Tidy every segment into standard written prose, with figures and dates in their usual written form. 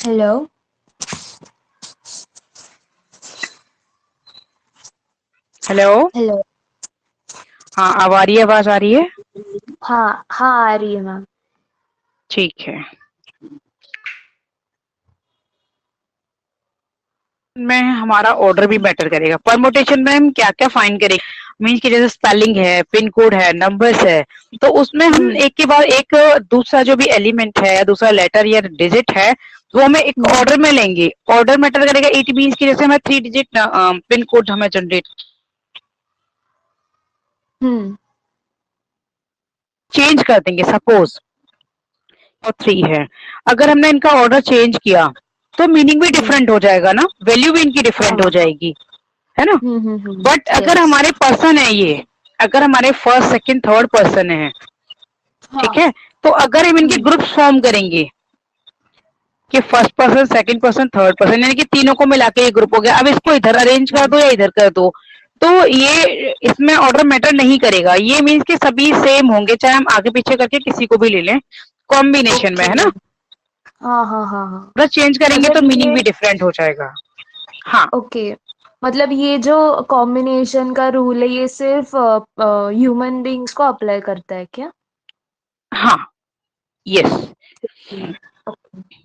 Hello. Hello. Hello. हाँ, अब आ रही है, आवाज आ रही है? हाँ हाँ, आ रही है मैम। ठीक है। में हमारा ऑर्डर भी मैटर करेगा। परमुटेशन में हम क्या क्या फाइंड करेंगे, मीन्स कि जैसे स्पेलिंग है, पिन कोड है, नंबर्स है, तो उसमें हम एक के बाद एक दूसरा जो भी एलिमेंट है या दूसरा लेटर या डिजिट है वो हमें एक ऑर्डर में लेंगे। ऑर्डर मैटर करेगा। इट मीन्स कि जैसे हमें 3 डिजिट पिन कोड हमें जनरेट चेंज कर देंगे। सपोज और 3 है, अगर हमने इनका ऑर्डर चेंज किया तो मीनिंग भी डिफरेंट हो जाएगा ना, वैल्यू भी इनकी डिफरेंट हो जाएगी, है ना। बट अगर यस। हमारे पर्सन है ये, अगर हमारे फर्स्ट सेकंड थर्ड पर्सन है, ठीक हाँ। है, तो अगर हम इनके ग्रुप फॉर्म करेंगे कि first person, second person, third person, यानी कि तीनों को मिला के ये ग्रुप हो गया। अब इसको इधर अरेंज कर दो या इधर कर दो, तो ये इसमें ऑर्डर मैटर नहीं करेगा। ये मीन्स कि सभी सेम होंगे, चाहे हम आगे पीछे करके किसी को भी ले लें कॉम्बिनेशन में, है ना। हाँ हाँ हाँ हाँ। अगर चेंज करेंगे तो मतलब मीनिंग ये भी डिफरेंट हो जाएगा। हाँ ओके, मतलब ये जो कॉम्बिनेशन का रूल है ये सिर्फ ह्यूमन बींग्स को अप्लाई करता है क्या? हाँ, यस। ओके।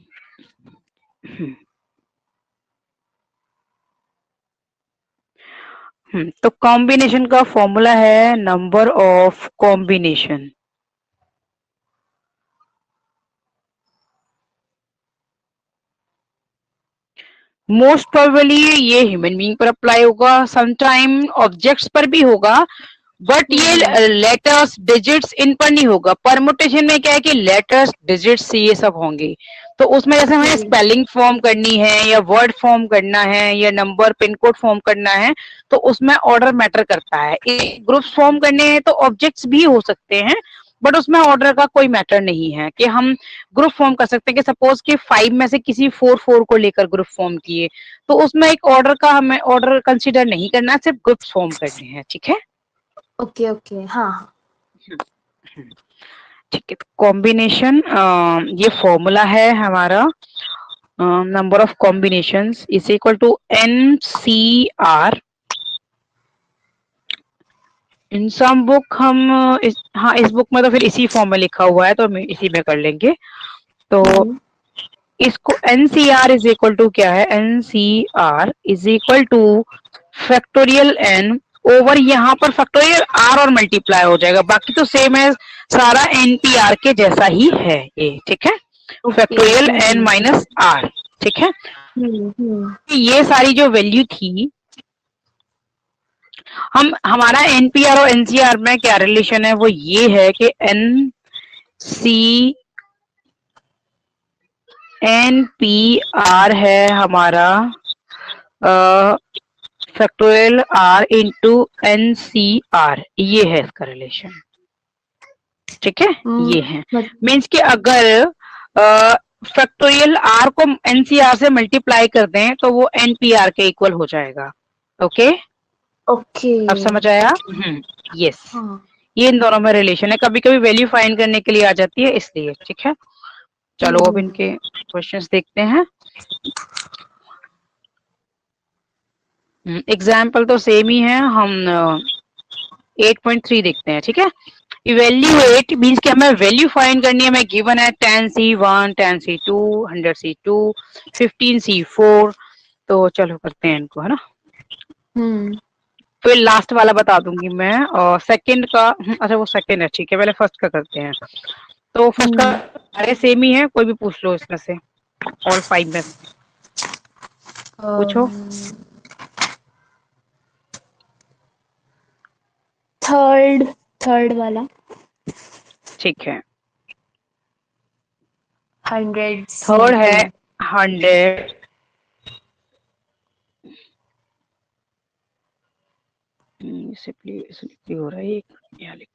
तो कॉम्बिनेशन का फॉर्मूला है number of combination. Most probably ये ह्यूमन बीइंग पर अप्लाई होगा, समटाइम ऑब्जेक्ट्स पर भी होगा, बट ये लेटर्स डिजिट्स इन पर नहीं होगा। परमुटेशन में क्या है कि लेटर्स डिजिट्स ये सब होंगे, तो उसमें जैसे हमें स्पेलिंग फॉर्म करनी है या वर्ड फॉर्म करना है या नंबर पिन कोड फॉर्म करना है, तो उसमें ऑर्डर मैटर करता है। ग्रुप फॉर्म करने हैं तो ऑब्जेक्ट्स भी हो सकते हैं, बट उसमें ऑर्डर का कोई मैटर नहीं है कि हम ग्रुप फॉर्म कर सकते हैं। कि सपोज कि 5 में से किसी 4 को लेकर ग्रुप फॉर्म किए, तो उसमें एक ऑर्डर का हमें ऑर्डर कंसीडर नहीं करना, सिर्फ ग्रुप फॉर्म करने हैं। ठीक है। Okay okay. हाँ। ठीक है, तो कॉम्बिनेशन ये फॉर्मूला है हमारा, number of combinations is equal to NCR। In some book हम हाँ, इस बुक में तो फिर इसी फॉर्म में लिखा हुआ है, तो हम इसी में कर लेंगे। तो इसको NCR इज इक्वल टू क्या है, NCR is equal to factorial N over, यहाँ पर फैक्टोरियल R और मल्टीप्लाई हो जाएगा, बाकी तो सेम है, सारा NPR के जैसा ही है ये। ठीक है, फैक्टोरियल N माइनस R। ठीक है, ये सारी जो वैल्यू थी, हमारा NPR और NCR में क्या रिलेशन है, वो ये है कि NPR है हमारा फैक्टोरियल R इंटू NCR, ये है इसका रिलेशन। ठीक है, ये है मीन्स कि अगर फैक्टोरियल R को NCR से मल्टीप्लाई कर दें तो वो NPR के इक्वल हो जाएगा। Okay, okay. अब समझ आया? यस, ये इन दोनों में रिलेशन है। कभी कभी वैल्यू फाइंड करने के लिए आ जाती है, इसलिए। ठीक है, चलो अब इनके क्वेश्चंस देखते हैं। एग्जाम्पल तो सेम ही है, हम 8.3 देखते हैं। ठीक है, इवेल्यूएट मीन्स कि हमें वैल्यू फाइंड करनी है। हमें गिवन है 10C1, 10C2, 100C2, 15C4। तो चलो करते हैं इनको, है ना। फिर लास्ट वाला बता दूंगी मैं, और सेकंड का अच्छा वो सेकंड है, ठीक है, पहले फर्स्ट का करते हैं। तो फर्स्ट का सारे सेम ही है, कोई भी पूछ लो इसमें से, ऑल 5 में से पूछो। थर्ड थर्ड वाला। ठीक है, 100 थर्ड है 100, इसलिए हो रहा है यहाँ लिख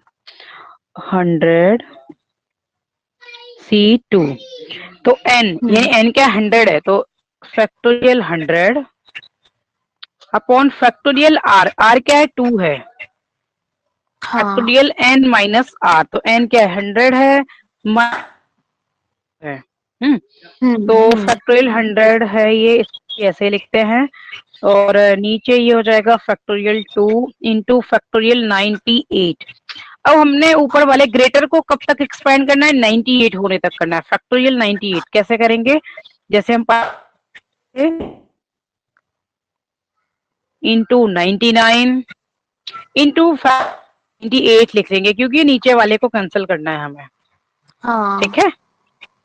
100C2। तो n यानी n क्या 100 है, तो factorial 100 upon factorial r, r क्या है 2 है, फैक्टोरियल n माइनस r, तो n क्या है 100 है। तो फैक्टोरियल 100 है ये, इसको ऐसे लिखते हैं। और नीचे ये हो जाएगा फैक्टोरियल 2 इंटू फैक्टोरियल 98। अब हमने ऊपर वाले ग्रेटर को कब तक एक्सपेंड करना है, 98 होने तक करना है। फैक्टोरियल 98 कैसे करेंगे, जैसे हम इंटू 99 इंटू 98 लिख लेंगे, क्योंकि नीचे वाले को कैंसिल करना है हमें। हाँ। ठीक है,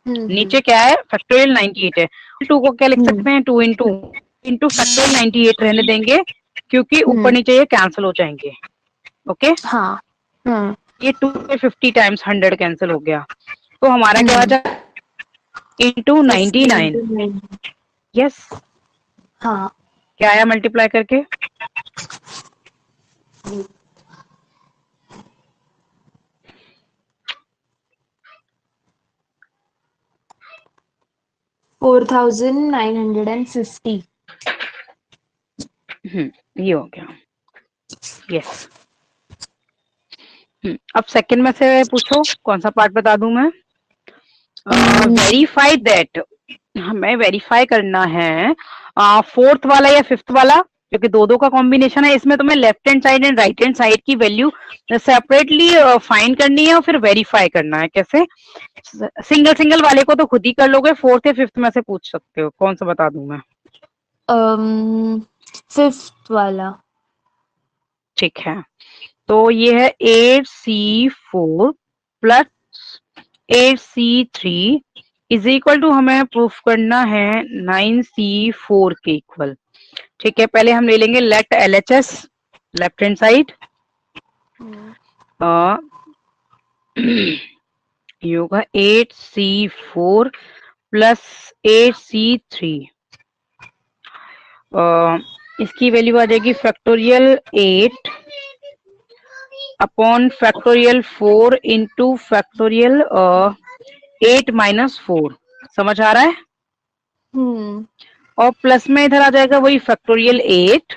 नीचे क्या है, फैक्टोरियल 98 है। 2 को क्या लिख सकते हैं, 2 इंटू फैक्टोरियल 98 रहने देंगे, क्योंकि ऊपर नीचे ये कैंसिल हो जाएंगे। ओके, हाँ। ये 2 पे 50 टाइम्स 100 कैंसिल हो गया, तो हमारा क्या आ जाए, इंटू 99। यस, हाँ। क्या आया मल्टीप्लाई करके, 4950। ये हो गया। यस, अब सेकंड में से पूछो, कौन सा पार्ट बता दूं मैं। वेरीफाई दैट, हमें वेरीफाई करना है फोर्थ वाला या फिफ्थ वाला, क्योंकि दो का कॉम्बिनेशन है, इसमें तुम्हें left hand side and right hand side की वैल्यू सेपरेटली फाइंड करनी है और फिर वेरीफाई करना है। कैसे, सिंगल सिंगल वाले को तो खुद ही कर लोगे, फोर्थ या फिफ्थ में से पूछ सकते हो, कौन सा बता दूं मैं। फिफ्थ वाला। ठीक है, तो ये है 8C4 plus 8C3 is equal to, हमें प्रूफ करना है 9C4 के इक्वल। ठीक है, पहले हम ले लेंगे let LHS, left hand side, ये होगा 8C4 प्लस 8C3, इसकी वैल्यू आ जाएगी factorial 8 upon factorial 4 into factorial 8 minus 4। समझ आ रहा है, और प्लस में इधर आ जाएगा वही factorial 8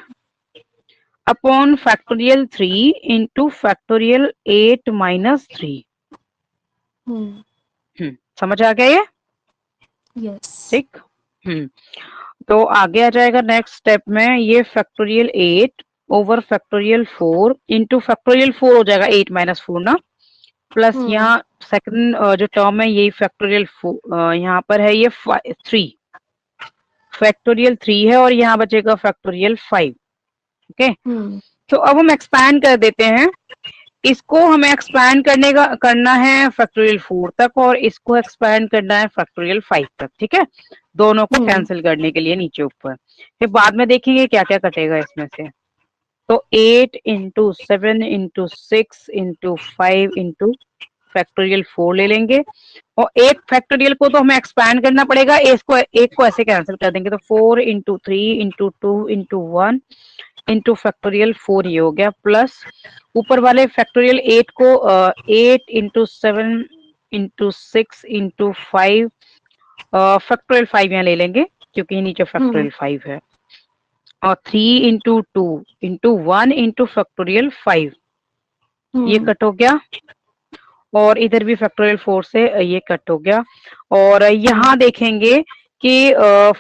upon factorial 3 into factorial 8 minus 3। समझ आ गया ये। यस। ठीक, तो आगे आ जाएगा नेक्स्ट स्टेप में, ये factorial 8 over factorial 4 into factorial 4 हो जाएगा 8 माइनस 4 ना, प्लस यहाँ सेकंड जो टर्म है यही फैक्टोरियल 4, यहाँ पर है ये 3 फैक्टोरियल 3 है, और यहाँ बचेगा फैक्टोरियल 5। ओके, तो अब हम एक्सपैंड कर देते हैं, इसको हमें एक्सपैंड करना है फैक्टोरियल 4 तक, और इसको एक्सपैंड करना है फैक्टोरियल 5 तक। ठीक है, दोनों को कैंसिल करने के लिए नीचे ऊपर, फिर बाद में देखेंगे क्या क्या कटेगा इसमें से। तो 8 into 7 into 6 into 5 into factorial 4 ले लेंगे, और एक फैक्टोरियल को तो हमें एक्सपैंड करना पड़ेगा, एक को ऐसे कैंसिल कर देंगे, तो 4 into 3 into 2 into 1 into factorial 4 ये हो गया, प्लस ऊपर वाले फैक्टोरियल 8 को 8 इंटू 7 इंटू 6 इंटू 5 फैक्टोरियल 5 यहाँ ले लेंगे, क्योंकि नीचे फैक्टोरियल 5 है, और 3 इंटू 2 इंटू 1 इंटू फैक्टोरियल 5 ये कट हो गया, और इधर भी फैक्टोरियल 4 से ये कट हो गया, और यहाँ देखेंगे कि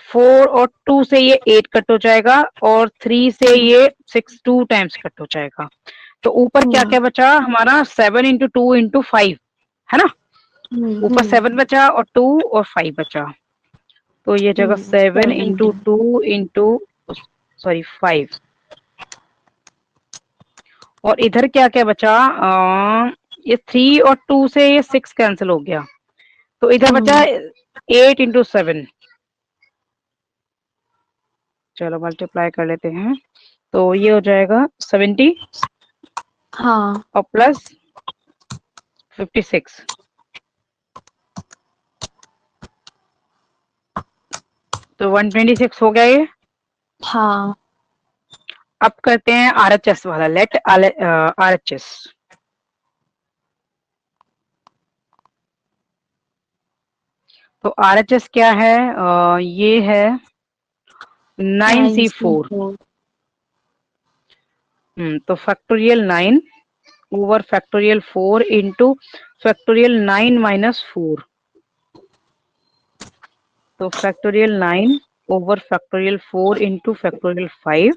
4 और 2 से ये 8 कट हो जाएगा, और 3 से ये 6 2 टाइम्स कट हो जाएगा, तो ऊपर क्या क्या बचा हमारा, 7 इंटू 2 इंटू 5 है ना, ऊपर 7 बचा और 2 और 5 बचा, तो ये जगह 7 इंटू 2 इंटू सॉरी 5, और इधर क्या क्या बचा, ये 3 और 2 से ये 6 कैंसिल हो गया, तो इधर बचा 8 इंटू 7। चलो मल्टीप्लाई कर लेते हैं, तो ये हो जाएगा 70 हाँ, और प्लस 56, तो 126 हो गया ये। हाँ। अब करते हैं RHS वाला, लेट RHS, तो RHS क्या है, ये है 9C4, तो factorial 9 over factorial 4 into factorial 9 minus 4, तो factorial 9 over factorial 4 into factorial 5,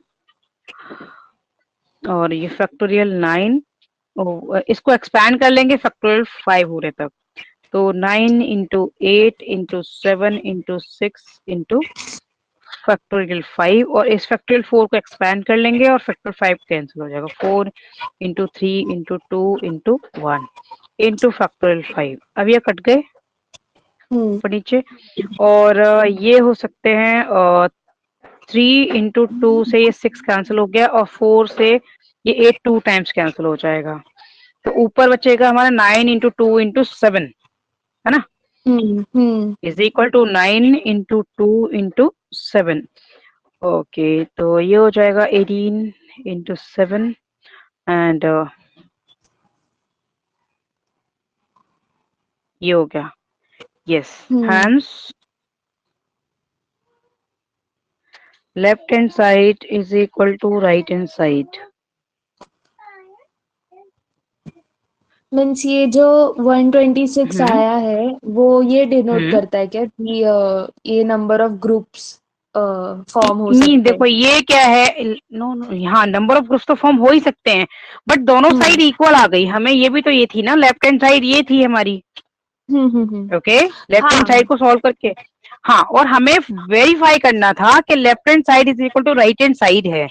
और ये फैक्टोरियल 9 इसको एक्सपैंड कर लेंगे फैक्टोरियल 5 होने तक। तो 9 into 8 into 7 into 6 into factorial 5, और इस फैक्टोरियल 4 को एक्सपैंड कर लेंगे और फैक्टर 5 कैंसिल हो जाएगा। 4 into 3 into 2 into 1 into factorial 5। अब ये कट गए ऊपर नीचे, और ये हो सकते हैं 3 इंटू 2 से ये 6 कैंसिल हो गया, और 4 से ये 8 2 टाइम्स कैंसिल हो जाएगा। तो ऊपर बचेगा हमारा 9 इंटू 2 इंटू 7, है ना, is equal to 9 into 2 into 7। Okay, तो ये हो जाएगा 18 इंटू 7 एंड ये हो गया। Yes, hence left hand side is equal to right hand side. Means ये जो 126 आया है वो ये डिनोट करता है क्या कि ये नंबर ऑफ ग्रुप्स फॉर्म हो सकते नहीं, हैं? देखो ये क्या है, नो नो, हाँ नंबर ऑफ ग्रुप्स तो फॉर्म हो ही सकते हैं, बट दोनों साइड इक्वल आ गई। हमें ये भी तो ये थी ना, लेफ्ट हैंड साइड ये थी हमारी। ओके, लेफ्ट हैंड साइड को सॉल्व करके, हाँ, और हमें वेरीफाई करना था कि left hand side is equal to right hand side है।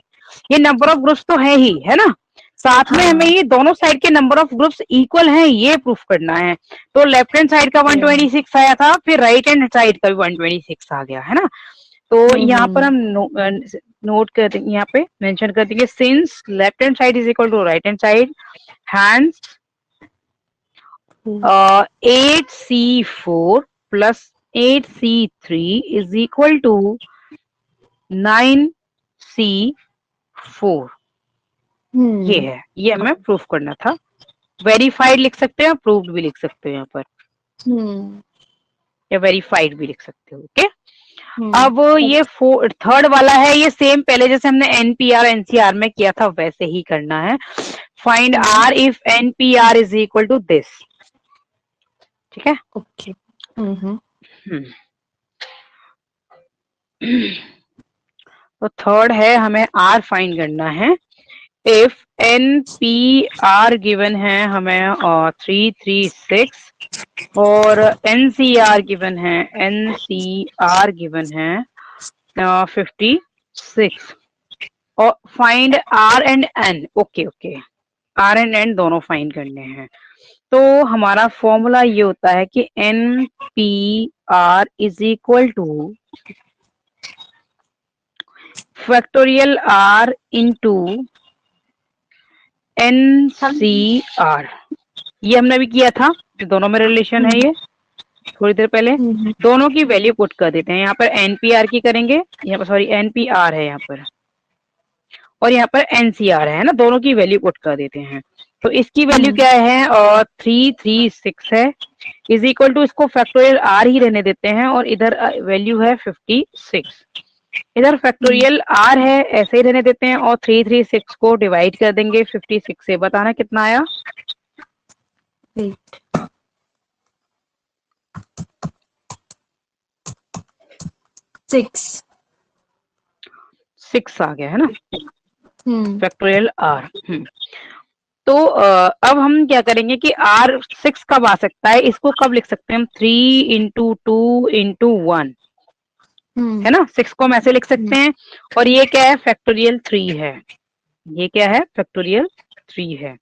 ये नंबर ऑफ ग्रुप्स तो है ही, है ना, साथ में हमें ये दोनों साइड के नंबर ऑफ ग्रुप्स इक्वल हैं ये प्रूफ करना है। तो लेफ्ट हैंड साइड का 126 आया था, फिर राइट हैंड साइड का भी 126 आ गया, है ना। तो यहाँ पर हम नोट कर देंगे, यहाँ पे मेंशन कर देंगे, since left hand side is equal to right hand side, hence 8C4 plus 8C3 is equal to 9C4। ये है, ये हमें प्रूफ करना था। वेरीफाइड लिख सकते हैं, प्रूव्ड भी लिख सकते हो यहाँ पर, या वेरीफाइड भी लिख सकते हो। ओके, अब ये थर्ड वाला है, ये सेम पहले जैसे हमने एनपीआर एनसीआर में किया था वैसे ही करना है। Find R if NPR is equal to this, ठीक है। ओके, तो थर्ड है, हमें आर फाइंड करना है। इफ एनपीआर गिवन है हमें 336, और एनसीआर गिवन है, एनसीआर गिवन है 56, और find R and N. Okay okay, R and N दोनों फाइंड करने हैं। तो हमारा फॉर्मूला ये होता है कि N P R is equal to factorial R into N C R. ये हमने अभी किया था, दोनों में रिलेशन है ये थोड़ी देर पहले। दोनों की वैल्यू पुट कर देते हैं, यहाँ पर एनपीआर की करेंगे, यहाँ पर सॉरी एनपीआर है यहाँ पर, और यहाँ पर एनसीआर है ना, दोनों की वैल्यू पुट कर देते हैं। तो इसकी वैल्यू क्या है, और 336 है, इज इक्वल टू, इसको फैक्टोरियल आर ही रहने देते हैं, और इधर वैल्यू है 56, इधर फैक्टोरियल आर है ऐसे ही रहने देते हैं, और 336 को डिवाइड कर देंगे 56 से। बताना कितना आया। 6 आ गया है ना, फैक्टोरियल आर। तो अब हम क्या करेंगे कि आर 6 कब आ सकता है, इसको कब लिख सकते हैं हम, 3 इंटू 2 इंटू 1, है ना। 6 को हम ऐसे लिख सकते हैं, और ये क्या है, फैक्टोरियल 3 है, ये क्या है, फैक्टोरियल 3 है।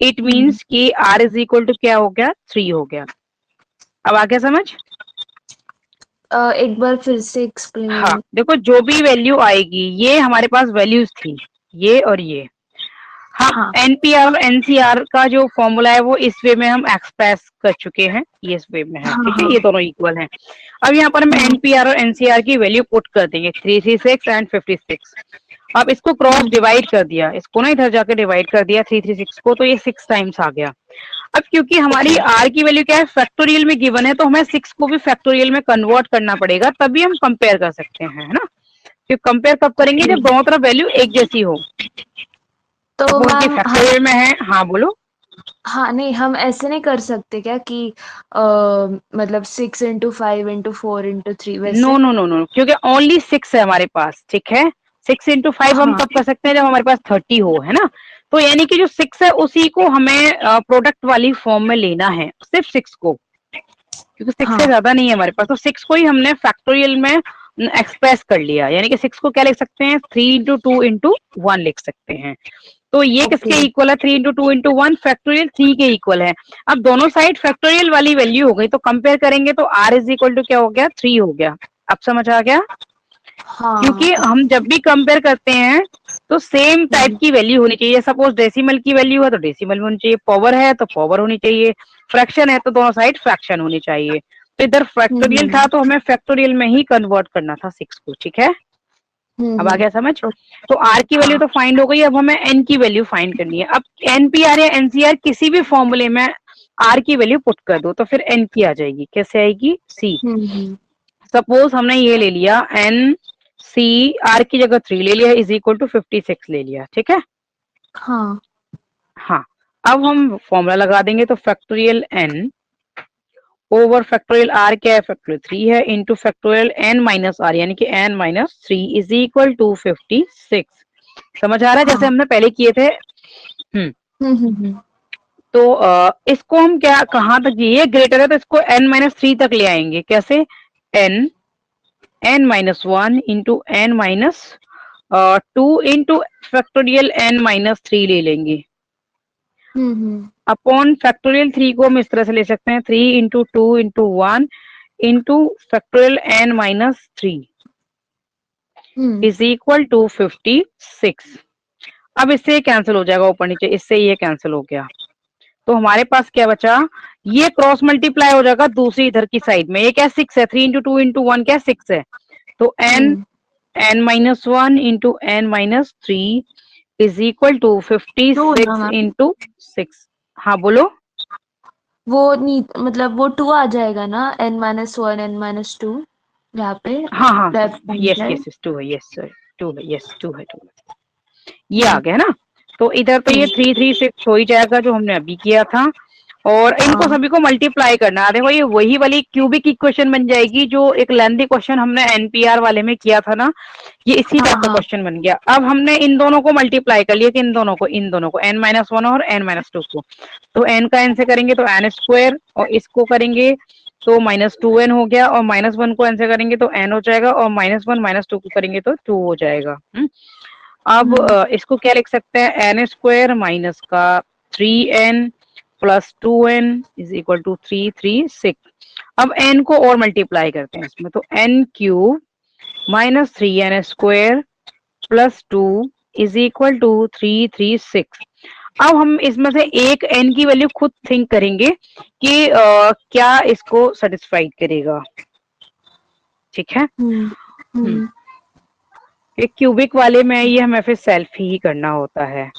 इट मीन्स कि आर इज इक्वल टू क्या हो गया, 3 हो गया। अब आ गया समझ। एक बार फिर से एक्सप्लेन। हाँ, देखो जो भी वैल्यू आएगी, ये हमारे पास वैल्यूज थी, ये और ये। हाँ, एनपीआर और एनसीआर का जो फॉर्मूला है वो इस वे में हम एक्सप्रेस कर चुके हैं, ये इस वे में है, ठीक है, ये दोनों इक्वल हैं। अब यहाँ पर हम एनपीआर और एनसीआर की वैल्यू पुट कर देंगे, 336 एंड 56। अब इसको क्रॉस डिवाइड कर दिया, इसको ना इधर जाके डिवाइड कर दिया 336 को, तो ये 6 टाइम्स आ गया। अब क्योंकि हमारी आर की वैल्यू क्या है, फैक्टोरियल में गिवन है, तो हमें 6 को भी फैक्टोरियल में कन्वर्ट करना पड़ेगा, तभी हम कंपेयर कर सकते हैं, है ना। तो कंपेयर कब करेंगे, जब दोनों तरफ वैल्यू एक जैसी हो। तो फैक्टोरियल में है, हाँ बोलो। हाँ नहीं, हम ऐसे नहीं कर सकते क्या कि मतलब 6 into 5 into 4 into 3 नो वैसे? नो नो नो, क्योंकि ओनली 6 है हमारे पास, ठीक है। 6 into 5 हम हाँ। तब कर सकते हैं जब हमारे पास 30 हो, है ना। तो यानी कि जो 6 है उसी को हमें प्रोडक्ट वाली फॉर्म में लेना है, सिर्फ 6 को, क्योंकि 6 से हाँ। ज्यादा नहीं है हमारे पास। तो 6 को ही हमने फैक्टोरियल में एक्सप्रेस कर लिया, यानी कि 6 को क्या लिख सकते हैं, 3 into 2 into 1 लिख सकते हैं। तो ये ओके। किसके इक्वल है, 3 into 2 into 1 फैक्टोरियल 3 के इक्वल है। अब दोनों साइड फैक्टोरियल वाली वैल्यू हो गई, तो कंपेयर करेंगे तो r इज इक्वल टू क्या हो गया, 3 हो गया। अब समझ आ गया, हाँ। क्योंकि हम जब भी कंपेयर करते हैं तो सेम टाइप हम्म। की वैल्यू होनी चाहिए। सपोज डेसिमल की वैल्यू है तो डेसिमल में होनी चाहिए, पावर है तो पावर होनी चाहिए, फ्रैक्शन है तो दोनों साइड फ्रैक्शन होनी चाहिए। तो इधर फैक्टोरियल था हम्म। तो हमें फैक्टोरियल में ही कन्वर्ट करना था 6 को, ठीक है। अब आ हम्म। गया समझ। तो r की वैल्यू हाँ। तो फाइंड हो गई, अब हमें n की वैल्यू फाइंड करनी है। अब npr या ncr किसी भी फॉर्मूले में r की वैल्यू पुट कर दो तो फिर n की आ जाएगी, कैसे आएगी, c। हम्म। सपोज हमने ये ले लिया n c, r की जगह 3 ले लिया, इज इक्वल टू 56 ले लिया, ठीक है। हाँ। हाँ, अब हम फॉर्मूला लगा देंगे, तो factorial n over factorial r क्या है, फैक्टोरियल 3 है, into factorial n minus r, यानी कि n minus 3 is equal to 56। समझ आ रहा है, जैसे हाँ। हमने पहले किए थे। हम्म। हम्म। तो इसको हम क्या, कहाँ तक, ये ग्रेटर है तो इसको n माइनस 3 तक ले आएंगे, कैसे, n n minus 1 into n minus 2 into factorial n minus 3 ले लेंगे, हम्म। अपॉन फैक्टोरियल 3 को हम इस तरह से ले सकते हैं, 3 into 2 into 1 into factorial n minus 3 hmm. Is equal to 56। अब इससे कैंसिल हो जाएगा ऊपर नीचे, इससे ये कैंसिल हो गया, तो हमारे पास क्या बचा, ये क्रॉस मल्टीप्लाई हो जाएगा दूसरी इधर की साइड में। ये क्या 6 है, 3 into 2 into 1 क्या 6 है, तो n hmm. n-1 into n-3 is equal to to ना 56 मैम? इंटू 6। हाँ बोलो। वो नी मतलब वो 2 आ जाएगा ना, n-1 n-2 यहाँ पे हाँ हाँ, left hand yes side. Yes yes 2 है, यस सर 2 है, यस 2 है, 2 है, ये आ हम्म। गया ना। तो इधर तो ये हम्म। 3 3 6 हो ही जाएगा जो हमने अभी किया था, और इनको हाँ। सभी को मल्टीप्लाई करना है। देखो ये वही वाली क्यूबिक इक्वेशन बन जाएगी जो एक लेंथी क्वेश्चन हमने एनपीआर वाले में किया था ना, ये इसी हाँ। टाइप का हाँ। क्वेश्चन बन गया। अब हमने इन दोनों को मल्टीप्लाई कर लिया, कि इन दोनों को n-1 और n-2 को, तो n का n से करेंगे तो n स्क्वायर, और इसको करेंगे तो -2n हो गया, और -1 को n से करेंगे तो n हो जाएगा, और -1 -2 को करेंगे तो 2 हो जाएगा। अब हम्म। इसको क्या लिख सकते हैं, n स्क्वायर माइनस का 3n plus 2n is equal to 3 3 6। अब n को और मल्टीप्लाई करते हैं इसमें, तो n cube minus 3n square plus 2 is equal to 3 3 6। अब हम इसमें से एक n की वैल्यू खुद थिंक करेंगे कि क्या इसको सेटिस्फाइड करेगा, ठीक है। हम्म। हम्म, हम्म। एक क्यूबिक वाले में ये हमें फिर सेल्फ ही करना होता है।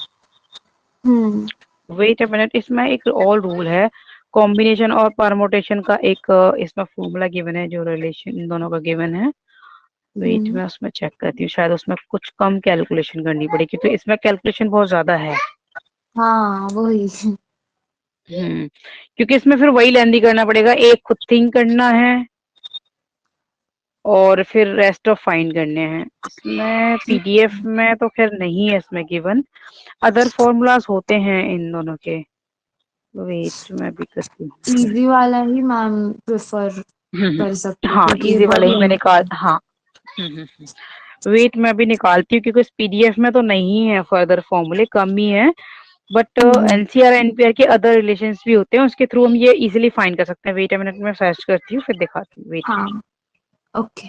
हम्म। वेट अ मिनट, इसमें एक और रूल है, कॉम्बिनेशन और परमोटेशन का एक इसमें फॉर्मूला गिवन है, जो रिलेशन इन दोनों का गिवन है। वेट, हम्म। मैं उसमें चेक करती हूँ, शायद उसमें कुछ कम कैलकुलेशन करनी पड़ेगी, तो इसमें कैलकुलेशन बहुत ज्यादा है। हाँ वही। क्योंकि इसमें फिर वही लेंदी करना पड़ेगा, एक खुद थिंक करना है और फिर रेस्ट ऑफ फाइंड करने हैं। इसमें पीडीएफ में तो खैर नहीं है इसमें गिवन, अदर फॉर्मूलाज होते हैं इन दोनों के। वेट मैं भी करती हूँ। इजी वाला ही मैम प्रेफर कर सकते हैं हाँ क्योंकि ये इजी वाला बहुत ही मैं लेंथी निकाल, है। हाँ। वेट मैं भी निकालती हूँ, क्योंकि इस पीडीएफ में तो नहीं है, फर्दर फॉर्मूले कम ही है, बट हम्म। एनसीआर एनपीआर के अदर रिलेशंस भी होते हैं, उसके थ्रू हम ये इजीली फाइंड कर सकते हैं। वेट अ मिनट में सर्च करती हूँ फिर दिखाती हूँ, वेट। हाँ। ओके।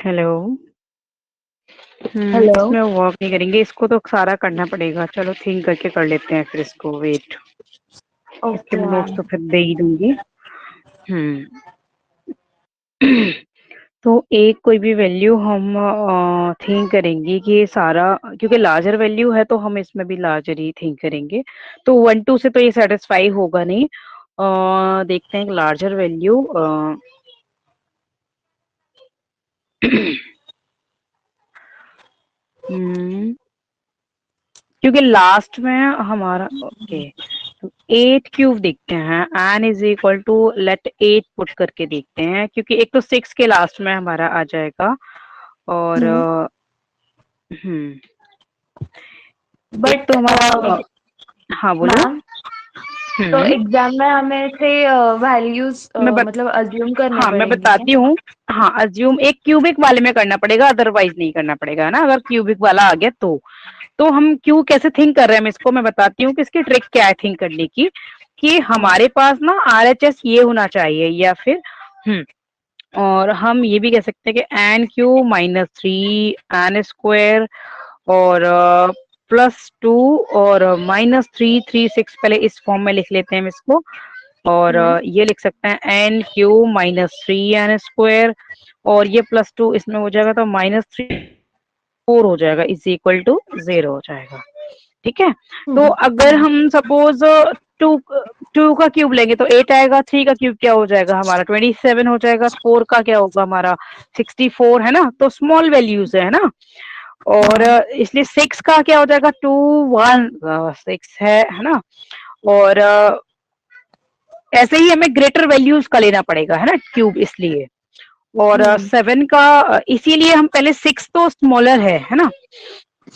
हेलो। हेलो। इसमें वर्क नहीं करेंगे, इसको तो सारा करना पड़ेगा। चलो थिंक करके कर लेते हैं फिर इसको। वेट, इसके ओके नोट्स मैम। तो फिर दे ही दूंगी। तो एक कोई भी वैल्यू हम थिंक करेंगे कि ये सारा, क्योंकि लार्जर वैल्यू है तो हम इसमें भी लार्जर ही थिंक करेंगे। तो 1 2 से तो ये सेटिस्फाई होगा नहीं। देखते हैं लार्जर वैल्यू। क्योंकि लास्ट में हमारा, ओके, तो 8 क्यूब देखते हैं। N is equal to, let 8 put करके देखते हैं, क्योंकि एक तो 6 के लास्ट में हमारा आ जाएगा और हम्म एक बट तो हमारा, हाँ बोलो। मैम, तो हम्म एग्जाम में हमें से वैल्यूज मैं मतलब अज्यूम करने हाँ मैं पड़ेंगे क्या? बताती हूँ। हाँ, अज्यूम एक क्यूबिक वाले में करना पड़ेगा, अदरवाइज नहीं करना पड़ेगा, है ना। अगर क्यूबिक वाला आ गया तो हम क्यों कैसे थिंक कर रहे हैं, हम इसको मैं बताती हूँ कि इसकी ट्रिक क्या है थिंक करने की। कि हाँ। हमारे पास ना RHS ये होना चाहिए, या फिर और हम ये भी कह सकते हैं कि n³ - 3 n² और +2 और -3 3 6, पहले इस फॉर्म में लिख लेते हैं हम इसको। और ये लिख सकते हैं n³ - 3n², और ये +2 इसमें हो जाएगा तो -3 4 हो जाएगा, इज इक्वल टू 0 हो जाएगा। ठीक है। तो अगर हम सपोज टू टू का क्यूब लेंगे तो 8 आएगा। 3 का क्यूब क्या हो जाएगा हमारा 27 हो जाएगा। 4 का क्या होगा हमारा 64, है ना। तो स्मॉल वैल्यूज है ना। और हाँ। इसलिए 6 का क्या हो जाएगा 2 1 6 है ना। और ऐसे ही हमें ग्रेटर वैल्यूज का लेना पड़ेगा, है ना, क्यूब इसलिए। और 7 का इसीलिए हम पहले 6 तो स्मॉलर है ना,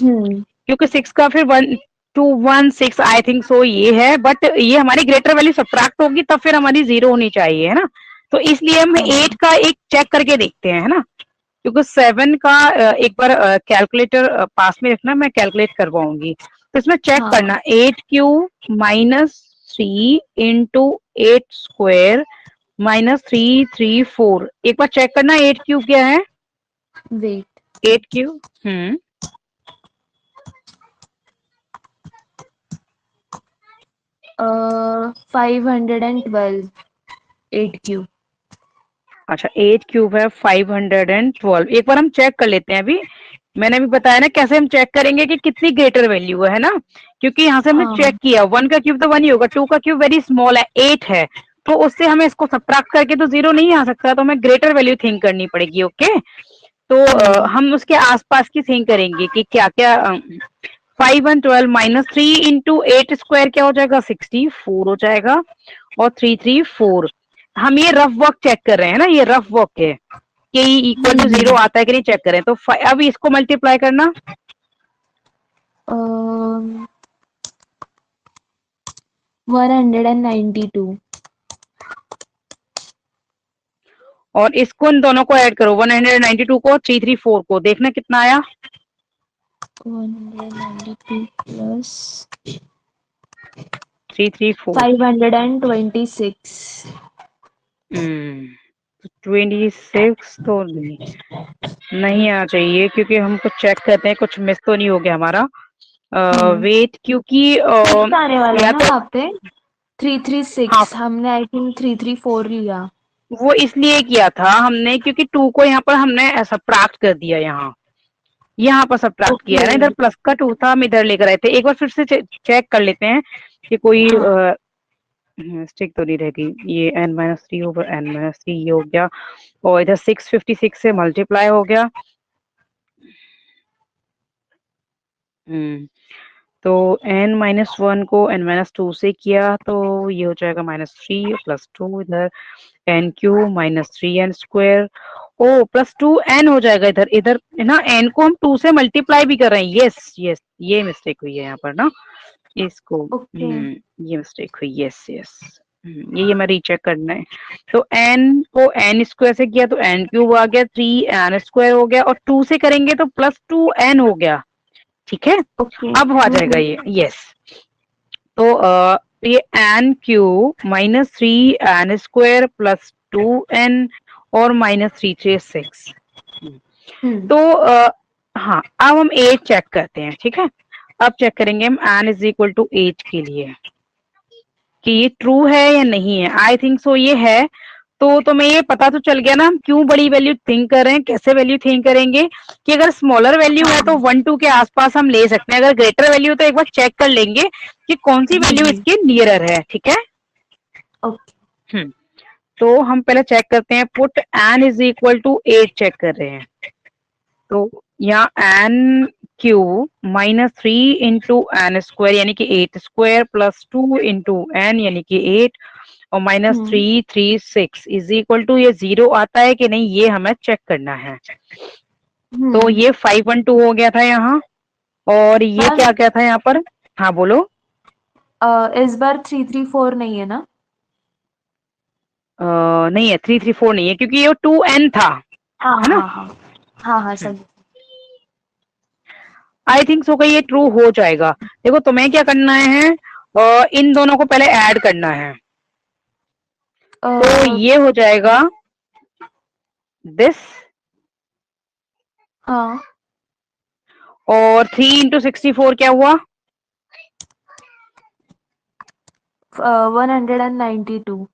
क्योंकि 6 का फिर 1 2 1 6 आई थिंक सो ये है। बट ये हमारी ग्रेटर वैल्यू सब्ट्रैक्ट होगी तब फिर हमारी 0 होनी चाहिए, है ना। तो इसलिए हम 8 का एक चेक करके देखते हैं, है ना। क्योंकि 7 का एक बार कैलकुलेटर पास में रखना, मैं कैलकुलेट करवाऊंगी। तो इसमें चेक हाँ। करना 8³ - 3 इंटू 8² -3 3 4। एक बार चेक करना 8³ क्या है। वेट। 8³ 512 8 क्यूब। अच्छा 8³ है 512। एक बार हम चेक कर लेते हैं। अभी मैंने अभी बताया ना कैसे हम चेक करेंगे कि कितनी ग्रेटर वैल्यू है ना। क्योंकि यहाँ से हमने हाँ। चेक किया 1 का क्यूब तो 1 ही होगा, 2 का क्यूब वेरी स्मॉल है 8 है, तो उससे हमें इसको सबट्रैक्ट करके तो 0 नहीं आ सकता, तो हमें ग्रेटर वैल्यू थिंक करनी पड़ेगी। ओके। तो हम उसके आसपास की थिंक करेंगे कि क्या क्या 5 1 12 -3 इंटू 8² क्या हो जाएगा 64 हो जाएगा, और 3 3 4। हम ये रफ वर्क चेक कर रहे हैं ना, ये रफ वर्क है कि इक्वल टू 0 आता है कि नहीं चेक करें। तो अब इसको मल्टीप्लाई करना 192। और इसको इन दोनों को ऐड करो 192 को 334 को, देखना कितना आया। 192 प्लस 334 526। 26 तो नहीं आना चाहिए, क्योंकि हमको चेक करते हैं कुछ मिस तो नहीं हो गया हमारा। वेट, क्योंकि 6 आने वाला या ना तो वहाँ पे। हाँ 336 हमने आई थिंक 334 लिया। वो इसलिए किया था हमने क्योंकि 2 को यहाँ पर हमने सब्ट्रैक्ट कर दिया, यहाँ पर सब्ट्रैक्ट किया ओके। है ना। इधर प्लस का 2 था, हम इधर लेकर आए थे। एक बार फिर से चेक कर लेते हैं कि कोई हाँ। मिस्टेक तो नहीं रहेगी। ये n-3 ओवर n-3 ये हो गया, और इधर 656 से मल्टीप्लाई हो गया। तो n-1 को n-2 से किया तो ये हो जाएगा -3 +2 इधर n³ - 3n²। ओ +2n हो जाएगा इधर। इधर ना n को हम 2 से मल्टीप्लाई भी कर रहे हैं। यस यस, ये मिस्टेक हुई है यहाँ पर ना, इसको ओके। ये मिस्टेक हुई। यस यस, ये हमें रीचेक करना है। तो n को n² से किया तो n³ आ गया, 3n² हो गया, और 2 से करेंगे तो +2n हो गया। ठीक है, ओके। अब आ जाएगा ये। यस, तो ये n³ - 3n² +2n और -3 3 6। तो हाँ, अब हम एज चेक करते हैं, ठीक है। अब चेक करेंगे हम n इज इक्वल टू एज के लिए कि ये ट्रू है या नहीं है। आई थिंक सो ये है। तो तुम्हें ये पता तो चल गया ना हम क्यों बड़ी वैल्यू थिंक कर रहे हैं, कैसे वैल्यू थिंक करेंगे कि अगर स्मॉलर वैल्यू है तो 1 2 के आसपास हम ले सकते हैं, अगर ग्रेटर वैल्यू तो एक बार चेक कर लेंगे कि कौन सी वैल्यू इसके नियरर है, ठीक है। तो हम पहले चेक करते हैं, put n is equal to 8 check कर रहे हैं। तो यहाँ n cube minus 3 into N square यानी कि 8 स्क्वायर प्लस 2 इंटू एन यानी कि 8 और माइनस 3 3 6 इज इक्वल टू ये 0 आता है कि नहीं, ये हमें चेक करना है। तो ये 512 हो गया था यहाँ, और ये क्या क्या था यहाँ पर। हाँ बोलो। इस बार 334 नहीं है ना? नहीं है, 334 नहीं है क्योंकि ये 2n था, है ना। हाँ सही। आई थिंक सो ये ट्रू हो जाएगा। देखो तुम्हें क्या करना है, इन दोनों को पहले ऐड करना है। तो ये हो जाएगा दिस, हाँ, और 3 इंटू 64 क्या हुआ, 192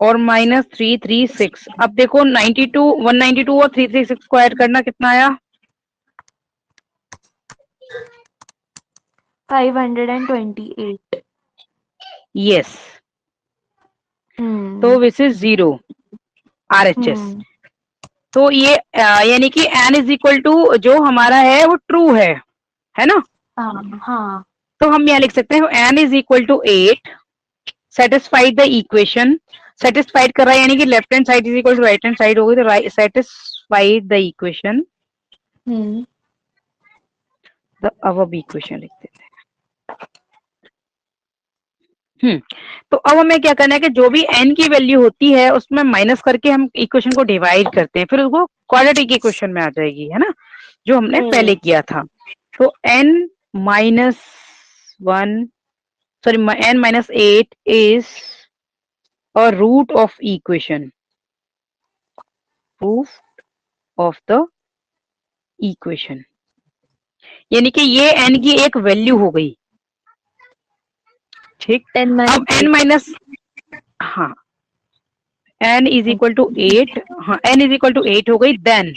और माइनस 336। अब देखो 92 192 और 336 को ऐड करना कितना आया, 528। यस। तो विच इज 0 RHS। तो ये यानी कि n इज इक्वल टू जो हमारा है वो ट्रू है ना। हाँ। तो हम यहाँ लिख सकते हैं n is equal to 8 satisfied the equation. Satisfied कर रहा है यानी कि left hand side is equal to right hand side होगी, तो right satisfied the equation, the above equation लिख देते हैं। तो अब हमें क्या करना है कि जो भी n की वैल्यू होती है उसमें माइनस करके हम इक्वेशन को डिवाइड करते हैं, फिर उसको क्वाड्रेटिक इक्वेशन में आ जाएगी, है ना, जो हमने पहले किया था। तो n minus 8 is a root of equation, proof of the equation, यानी कि ये n की एक वैल्यू हो गई, ठीक। अब n माइनस, हाँ, n इज इक्वल टू 8, हाँ n इज इक्वल टू 8 हो गई। देन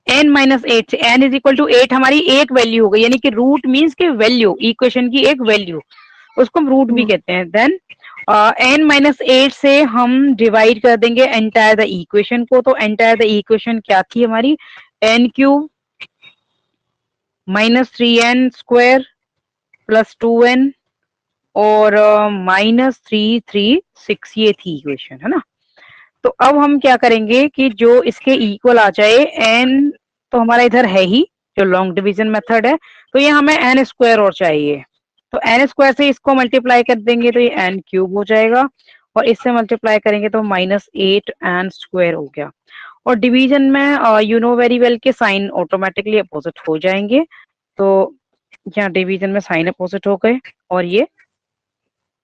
n माइनस 8 से n इज इक्वल टू 8 हमारी एक वैल्यू हो गई, यानी कि रूट मीन्स की वैल्यू, इक्वेशन की एक वैल्यू, उसको हम रूट भी कहते हैं। देन n माइनस 8 से हम डिवाइड कर देंगे एंटायर द इक्वेशन को। तो एंटायर द इक्वेशन क्या थी हमारी, n cube minus 3n square plus 2n और माइनस 336, ये थी इक्वेशन, है ना। तो अब हम क्या करेंगे कि जो इसके इक्वल आ जाए n, तो हमारा इधर है ही जो लॉन्ग डिवीजन मेथड है, तो ये हमें n स्क्वायर और चाहिए। तो n स्क्वायर से इसको मल्टीप्लाई कर देंगे तो ये n क्यूब हो जाएगा, और इससे मल्टीप्लाई करेंगे तो माइनस 8n स्क्वायर हो गया। और डिवीजन में यू नो वेरी वेल के साइन ऑटोमेटिकली अपोजिट हो जाएंगे, तो यहाँ डिवीजन में साइन अपोजिट हो गए और ये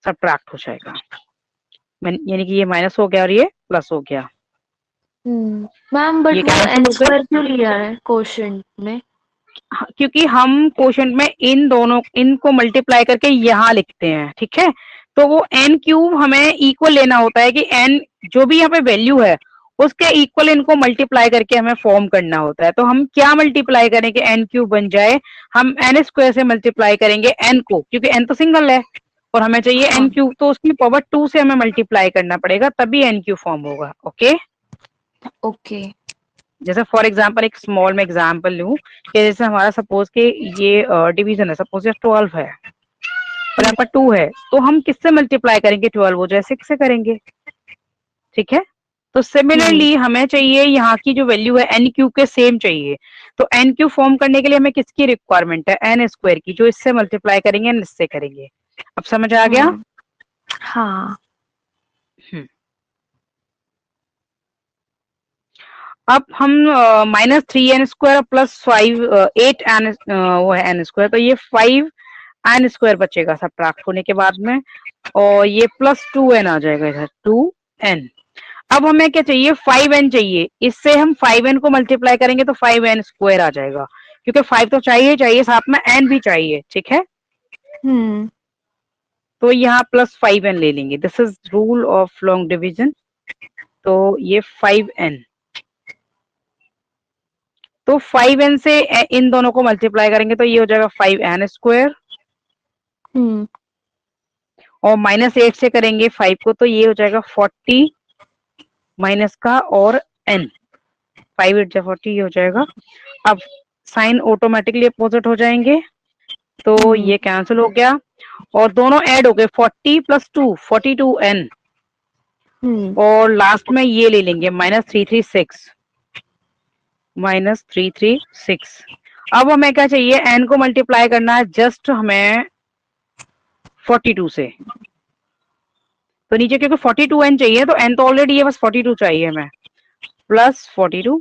सबट्रैक्ट हो जाएगा, यानी कि ये माइनस हो गया और ये प्लस हो गया। मैम बट वो n स्क्वायर क्यों लिया है क्वोशंट में? क्योंकि हम क्वोशंट में इन दोनों इनको मल्टीप्लाई करके यहाँ लिखते हैं, ठीक है। तो वो n क्यूब हमें इक्वल लेना होता है कि n जो भी यहाँ पे वैल्यू है उसके इक्वल इनको मल्टीप्लाई करके हमें फॉर्म करना होता है। तो हम क्या मल्टीप्लाई करें कि n क्यूब बन जाए, हम n स्क्वायर से मल्टीप्लाई करेंगे n को, क्योंकि n तो सिंगल है और हमें चाहिए n क्यूब, तो उसकी पावर 2 से हमें मल्टीप्लाई करना पड़ेगा तभी n क्यूब फॉर्म होगा। ओके। जैसे फॉर एग्जांपल एक स्मॉल में एग्जांपल लूं कि जैसे हमारा सपोज के ये डिवीजन है, सपोज ये 12 है और यहाँ पर 2 है, तो हम किससे मल्टीप्लाई करेंगे, 12 हो जाए 6 से करेंगे, ठीक है। तो सिमिलरली हमें चाहिए यहाँ की जो वैल्यू है n क्यूब के सेम चाहिए, तो n क्यूब फॉर्म करने के लिए हमें किसकी रिक्वायरमेंट है, n स्क्वायर की, जो इससे मल्टीप्लाई करेंगे n इससे करेंगे। अब समझ आ गया? हाँ। अब हम minus 3n square plus 8n वो है n स्क्वायर, तो ये 5n स्क्वायर बचेगा सबट्रैक्ट होने के बाद में, और ये प्लस 2n आ जाएगा इधर 2n। अब हमें क्या चाहिए, 5n चाहिए। इससे हम 5n को मल्टीप्लाई करेंगे तो 5n स्क्वायर आ जाएगा, क्योंकि 5 तो चाहिए, साथ में n भी चाहिए, ठीक है। तो यहाँ प्लस 5n ले लेंगे, this is rule of long division. तो ये 5n, तो 5n से इन दोनों को मल्टीप्लाई करेंगे तो ये हो जाएगा 5n स्क्वायर, और -8 से करेंगे 5 को तो ये हो जाएगा 40 माइनस का और n, 5 8 40 ये हो जाएगा। अब साइन ऑटोमेटिकली अपोजिट हो जाएंगे, तो ये कैंसिल हो गया और दोनों ऐड हो गए, 40 + 2 42n, और लास्ट में ये ले लेंगे -336, -336। अब हमें क्या चाहिए, n को मल्टीप्लाई करना है जस्ट हमें 42 से, तो नीचे क्योंकि 42n चाहिए तो n तो ऑलरेडी है, बस 42 चाहिए हमें, प्लस 42,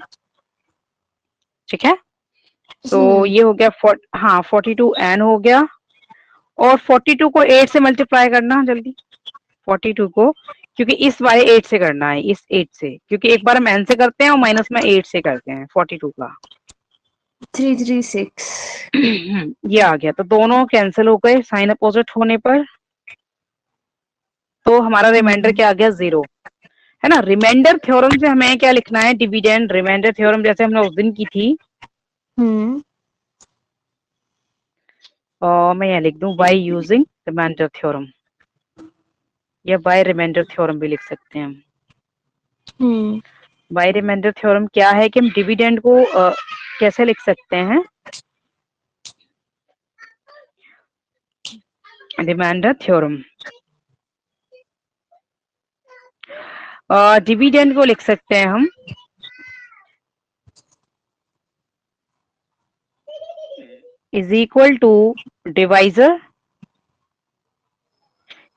ठीक है। तो ये हो गया हाँ 42n हो गया, और 42 को 8 से मल्टीप्लाई करना जल्दी, 42 को, क्योंकि इस वाले 8 से करना है, इस 8 से, क्योंकि एक बार हम n से करते हैं और माइनस में 8 से करते हैं 42 का। 336 ये आ गया, तो दोनों कैंसिल हो गए साइन अपोजिट होने पर, तो हमारा रिमाइंडर क्या आ गया, 0, है ना। रिमाइंडर थ्योरम से हमें क्या लिखना है, डिविडेंड रिमाइंडर थ्योरम, जैसे हमने उस दिन की थी। मैं यहाँ लिख दूं बाय यूजिंग रिमाइंडर थ्योरम, या बाय रिमाइंडर थ्योरम भी लिख सकते हैं हम। बाय रिमाइंडर थ्योरम क्या है कि हम डिविडेंड को कैसे लिख सकते हैं, रिमाइंडर थ्योरम, डिविडेंड को लिख सकते हैं हम इज इक्वल टू डिवाइजर,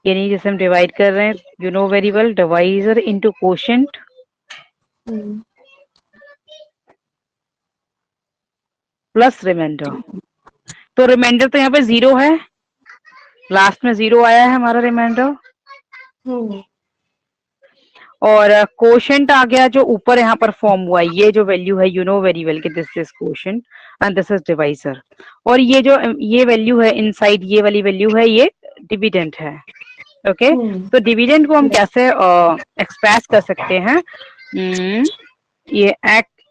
यानी जैसे हम डिवाइड कर रहे हैं, you know very well, divisor into quotient plus remainder. तो रिमाइंडर तो यहाँ पे 0 है, लास्ट में 0 आया है हमारा रिमाइंडर, और कोशेंट आ गया जो ऊपर यहाँ पर फॉर्म हुआ है, ये जो वैल्यू है, यू नो वेरी वेल कि this is quotient and this is divisor, और ये जो ये वैल्यू है इनसाइड, ये वाली वैल्यू है, ये डिविडेंड है, ओके। तो डिविडेंड को हम कैसे एक्सप्रेस कर सकते हैं, ये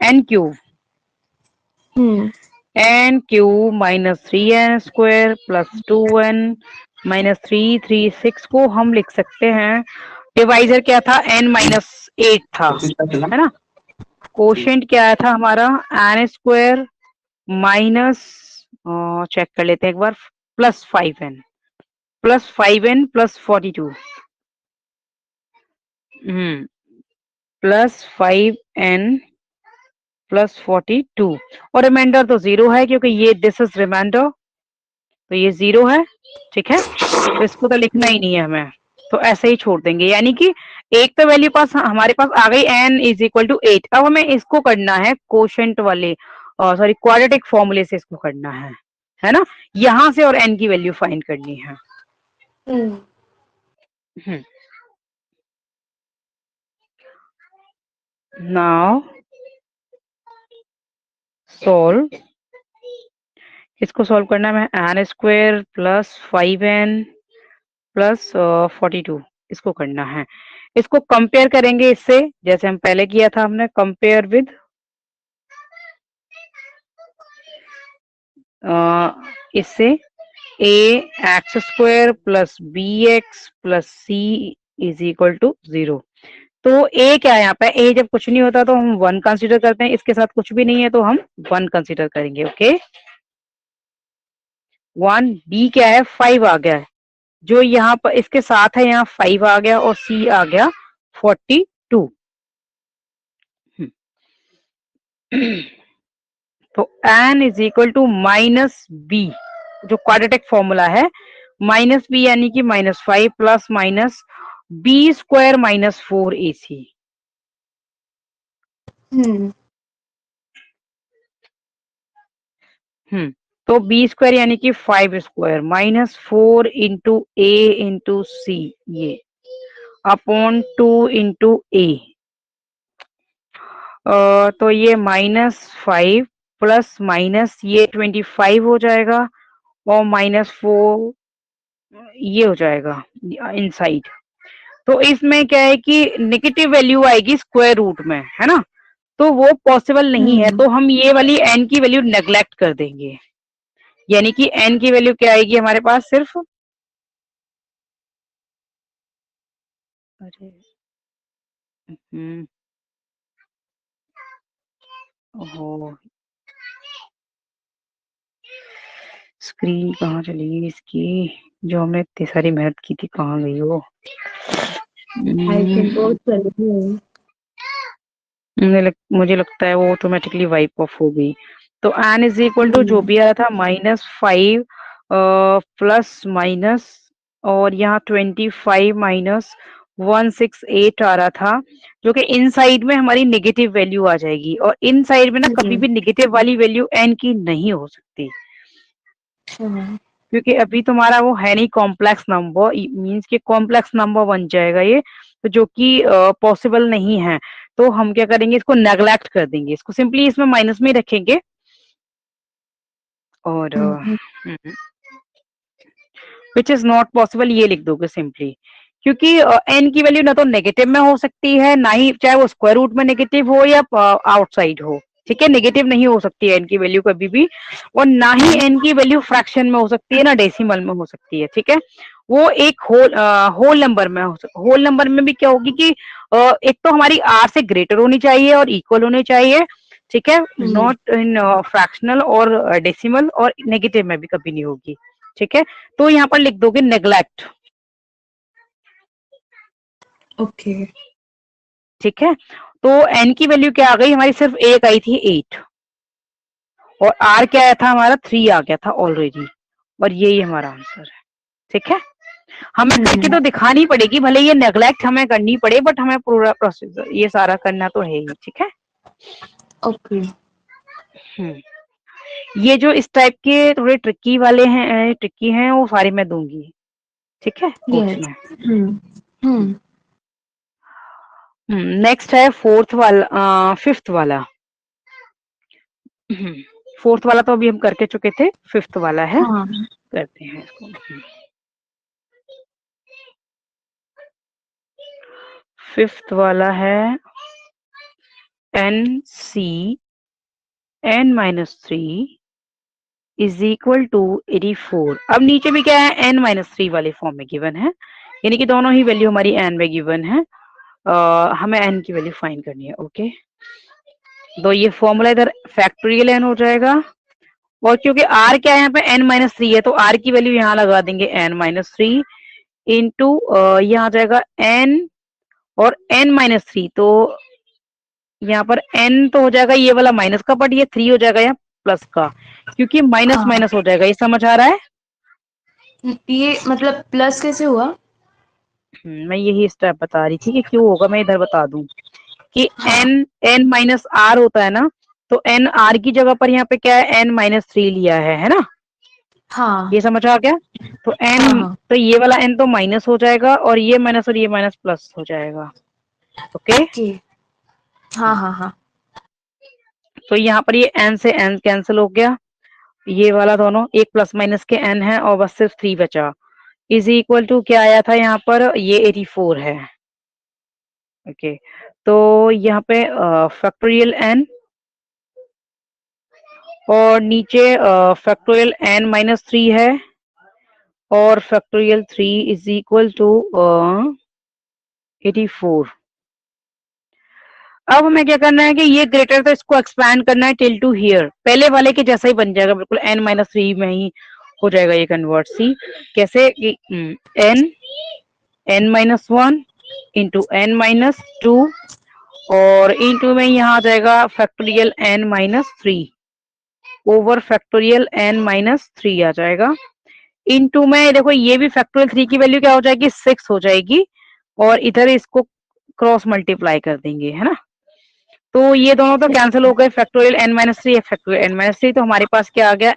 n cube -3n square plus 2n -336 को हम लिख सकते हैं, डिवाइजर क्या था, n-8 था, है ना। कोशेंट क्या था हमारा, n स्क्वायर माइनस, चेक कर लेते हैं एक बार, plus 5n plus 42, plus 5n plus 42, और रिमाइंडर तो 0 है क्योंकि ये दिस इज रिमाइंडर, तो ये 0 है, ठीक है। तो इसको तो लिखना ही नहीं है हमें, तो ऐसे ही छोड़ देंगे, यानी कि एक तो वैल्यू पास हमारे पास आ गई n = 8। अब हमें इसको करना है कोशेंट वाले, सॉरी क्वाड्रेटिक फॉर्मूले से इसको करना है ना, यहां से और n की वैल्यू फाइंड करनी है। नाउ सॉल्व, इसको सॉल्व करना है, n square plus 5n plus 42, इसको करना है। इसको कंपेयर करेंगे इससे, जैसे हम पहले किया था, हमने कंपेयर विद इससे ax square plus bx plus c = 0। तो a क्या है यहाँ पे, a जब कुछ नहीं होता तो हम 1 कंसीडर करते हैं, इसके साथ कुछ भी नहीं है तो हम 1 कंसीडर करेंगे, ओके। 1, b क्या है, 5 आ गया है, जो यहाँ पर इसके साथ है, यहाँ 5 आ गया, और c आ गया 42। तो n = -b, जो क्वाड्रेटिक फॉर्मूला है, -b यानी कि -5 plus minus b square -4ac। तो b स्क्वायर यानी कि 5 स्क्वायर -4 × a × c, ये अपॉन 2 × a, तो ये -5 प्लस माइनस ये 25 हो जाएगा और -4 ये हो जाएगा इनसाइड। तो इसमें क्या है कि नेगेटिव वैल्यू आएगी स्क्वायर रूट में, है ना, तो वो पॉसिबल नहीं है, तो हम ये वाली n की वैल्यू नेग्लेक्ट कर देंगे, यानी कि n की वैल्यू क्या आएगी हमारे पास सिर्फ, अरे ओहो स्क्रीन कहाँ चली गई इसकी, जो हमने इतनी सारी मेहनत की थी कहाँ गई वो। आई थिंक वो चली गई। मुझे लगता है वो ऑटोमेटिकली वाइप ऑफ हो गई। तो n इज इक्वल टू जो भी आया था -5 प्लस माइनस और यहाँ 25 माइनस 168 आ रहा था, जो कि इनसाइड में हमारी नेगेटिव वैल्यू आ जाएगी, और इनसाइड में ना कभी भी नेगेटिव वाली वैल्यू n की नहीं हो सकती, क्योंकि अभी तुम्हारा वो है नहीं कॉम्प्लेक्स नंबर, मींस कि कॉम्प्लेक्स नंबर बन जाएगा ये, तो जो कि पॉसिबल नहीं है। तो हम क्या करेंगे, इसको नेग्लेक्ट कर देंगे, इसको सिंपली इसमें माइनस में रखेंगे और विच इज नॉट पॉसिबल ये लिख दोगे सिंपली, क्योंकि n की वैल्यू ना तो नेगेटिव में हो सकती है, ना ही चाहे वो स्क्वायर रूट में नेगेटिव हो या आउटसाइड हो, ठीक है, नेगेटिव नहीं हो सकती है n की वैल्यू कभी भी, और ना ही n की वैल्यू फ्रैक्शन में हो सकती है, ना डेसिमल में हो सकती है, ठीक है, वो एक होल नंबर में होल नंबर में भी क्या होगी कि एक तो हमारी r से ग्रेटर होनी चाहिए और इक्वल होनी चाहिए, ठीक है, नॉट इन फ्रैक्शनल और डेसिमल, और नेगेटिव में भी कभी नहीं होगी, ठीक है, तो यहाँ पर लिख दोगे नेग्लेक्ट, ओके, ठीक है, तो n की वैल्यू क्या आ गई हमारी, सिर्फ एक आई थी 8, और r क्या आया था हमारा 3 आ गया था ऑलरेडी, और यही हमारा आंसर है, ठीक है, हमें करके तो दिखानी पड़ेगी, भले ये नेग्लेक्ट हमें करनी पड़े, बट हमें पूरा प्रोसीजर ये सारा करना तो है ही, ठीक है, ओके। ये जो इस टाइप के थोड़े ट्रिकी हैं वो सारे मैं दूंगी, ठीक है, कोर्स में। नेक्स्ट है फिफ्थ वाला, फोर्थ वाला तो अभी हम करके चुके थे, फिफ्थ वाला है, करते हैं इसको। फिफ्थ वाला है NC n-3 is equal to 84। अब नीचे भी क्या है, n-3 वाले फॉर्म में गिवन है, यानी कि दोनों ही वैल्यू हमारी n में गिवन है, हमें n की वैल्यू फाइंड करनी है, ओके, तो ये फॉर्मूला इधर फैक्टोरियल n हो जाएगा, और क्योंकि r क्या है यहाँ पे n-3 है, तो r की वैल्यू यहाँ लगा देंगे n-3 इंटू यहाँ आ जाएगा n और n-3, तो यहाँ पर n तो हो जाएगा ये वाला माइनस का, बट ये 3 हो जाएगा यहाँ प्लस का, क्योंकि माइनस माइनस हो जाएगा, ये समझ आ रहा है, ये मतलब प्लस कैसे हुआ? मैं यही स्टेप बता रही थी कि क्यों होगा, मैं इधर बता दूं कि n-r होता है ना, तो n r की जगह पर यहाँ पे क्या है n-3 लिया है ना, हाँ, ये समझ आ गया, तो n तो ये वाला n तो माइनस हो जाएगा, और ये माइनस और ये माइनस प्लस हो जाएगा, ओके, हाँ, तो यहाँ पर ये n से n कैंसिल हो गया, ये वाला दोनों एक प्लस माइनस के n है, और बस सिर्फ 3 बचा, इज इक्वल टू क्या आया था यहाँ पर, ये 84 है, ओके, तो यहाँ पे फैक्टोरियल n, और नीचे फैक्टोरियल n-3 है, और फैक्टोरियल 3 इज इक्वल टू 84। अब हमें क्या करना है कि ये ग्रेटर, तो इसको एक्सपैंड करना है टिल टू हियर, पहले वाले के जैसा ही बन जाएगा, बिल्कुल n-3 में ही हो जाएगा ये कन्वर्ट, सी कैसे कि n-1 इंटू n-2, और इंटू में यहाँ आ जाएगा factorial n-3 over factorial n-3 आ जाएगा, इनटू में देखो ये भी फैक्टोरियल 3 की वैल्यू क्या हो जाएगी, 6 हो जाएगी, और इधर इसको क्रॉस मल्टीप्लाई कर देंगे, है ना, तो ये दोनों तो कैंसिल हो गए, फैक्टोरियल n-3 फैक्टोरियल n-3, तो हमारे पास क्या आ गया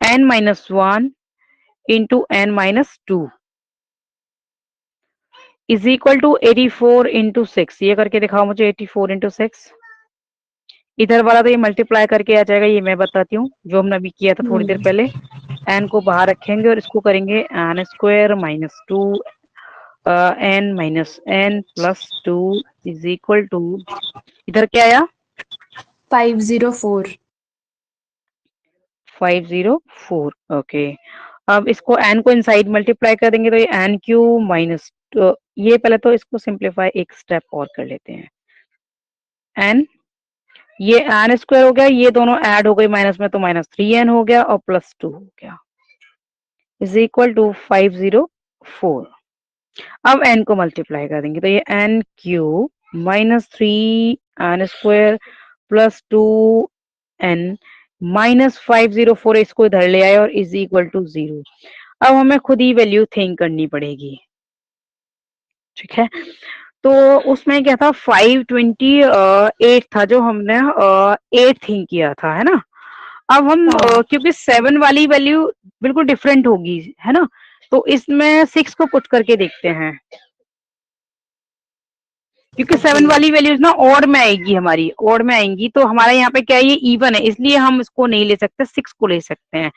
n-1 into n-2, is equal to 84 into 6। ये करके दिखाओ मुझे 84 इंटू 6। इधर वाला तो ये मल्टीप्लाई करके आ जाएगा, ये मैं बताती हूँ जो हमने अभी किया था थोड़ी देर पहले। एन को बाहर रखेंगे और इसको करेंगे n square minus 2 n minus n plus 2 is equal to, इधर क्या आया 504। 504। ओके, अब इसको एन को इनसाइड मल्टीप्लाई कर देंगे तो ये एन क्यू माइनस, ये पहले तो इसको सिंप्लीफाई एक स्टेप और कर लेते हैं। एन, ये एन स्क्वायर हो गया, ये दोनों ऐड हो गए माइनस में तो माइनस 3n हो गया और प्लस 2 हो गया इज इक्वल टू 504। अब n को मल्टीप्लाई कर देंगे तो ये n Q minus 3n square plus 2n minus 504, इसको इधर ले आए और इज इक्वल टू 0। अब हमें खुद ही वैल्यू थिंक करनी पड़ेगी, ठीक है। तो उसमें क्या था 528 था जो हमने 8 थिंक किया था, है ना। अब हम क्योंकि 7 वाली वैल्यू बिल्कुल डिफरेंट होगी, है ना, तो इसमें 6 को पुट करके देखते हैं, क्योंकि 7 वाली वैल्यूज ना ऑड में आएगी, हमारी ऑड में आएंगी, तो हमारा यहाँ पे क्या है ये इवन है, इसलिए हम इसको नहीं ले सकते, 6 को ले सकते हैं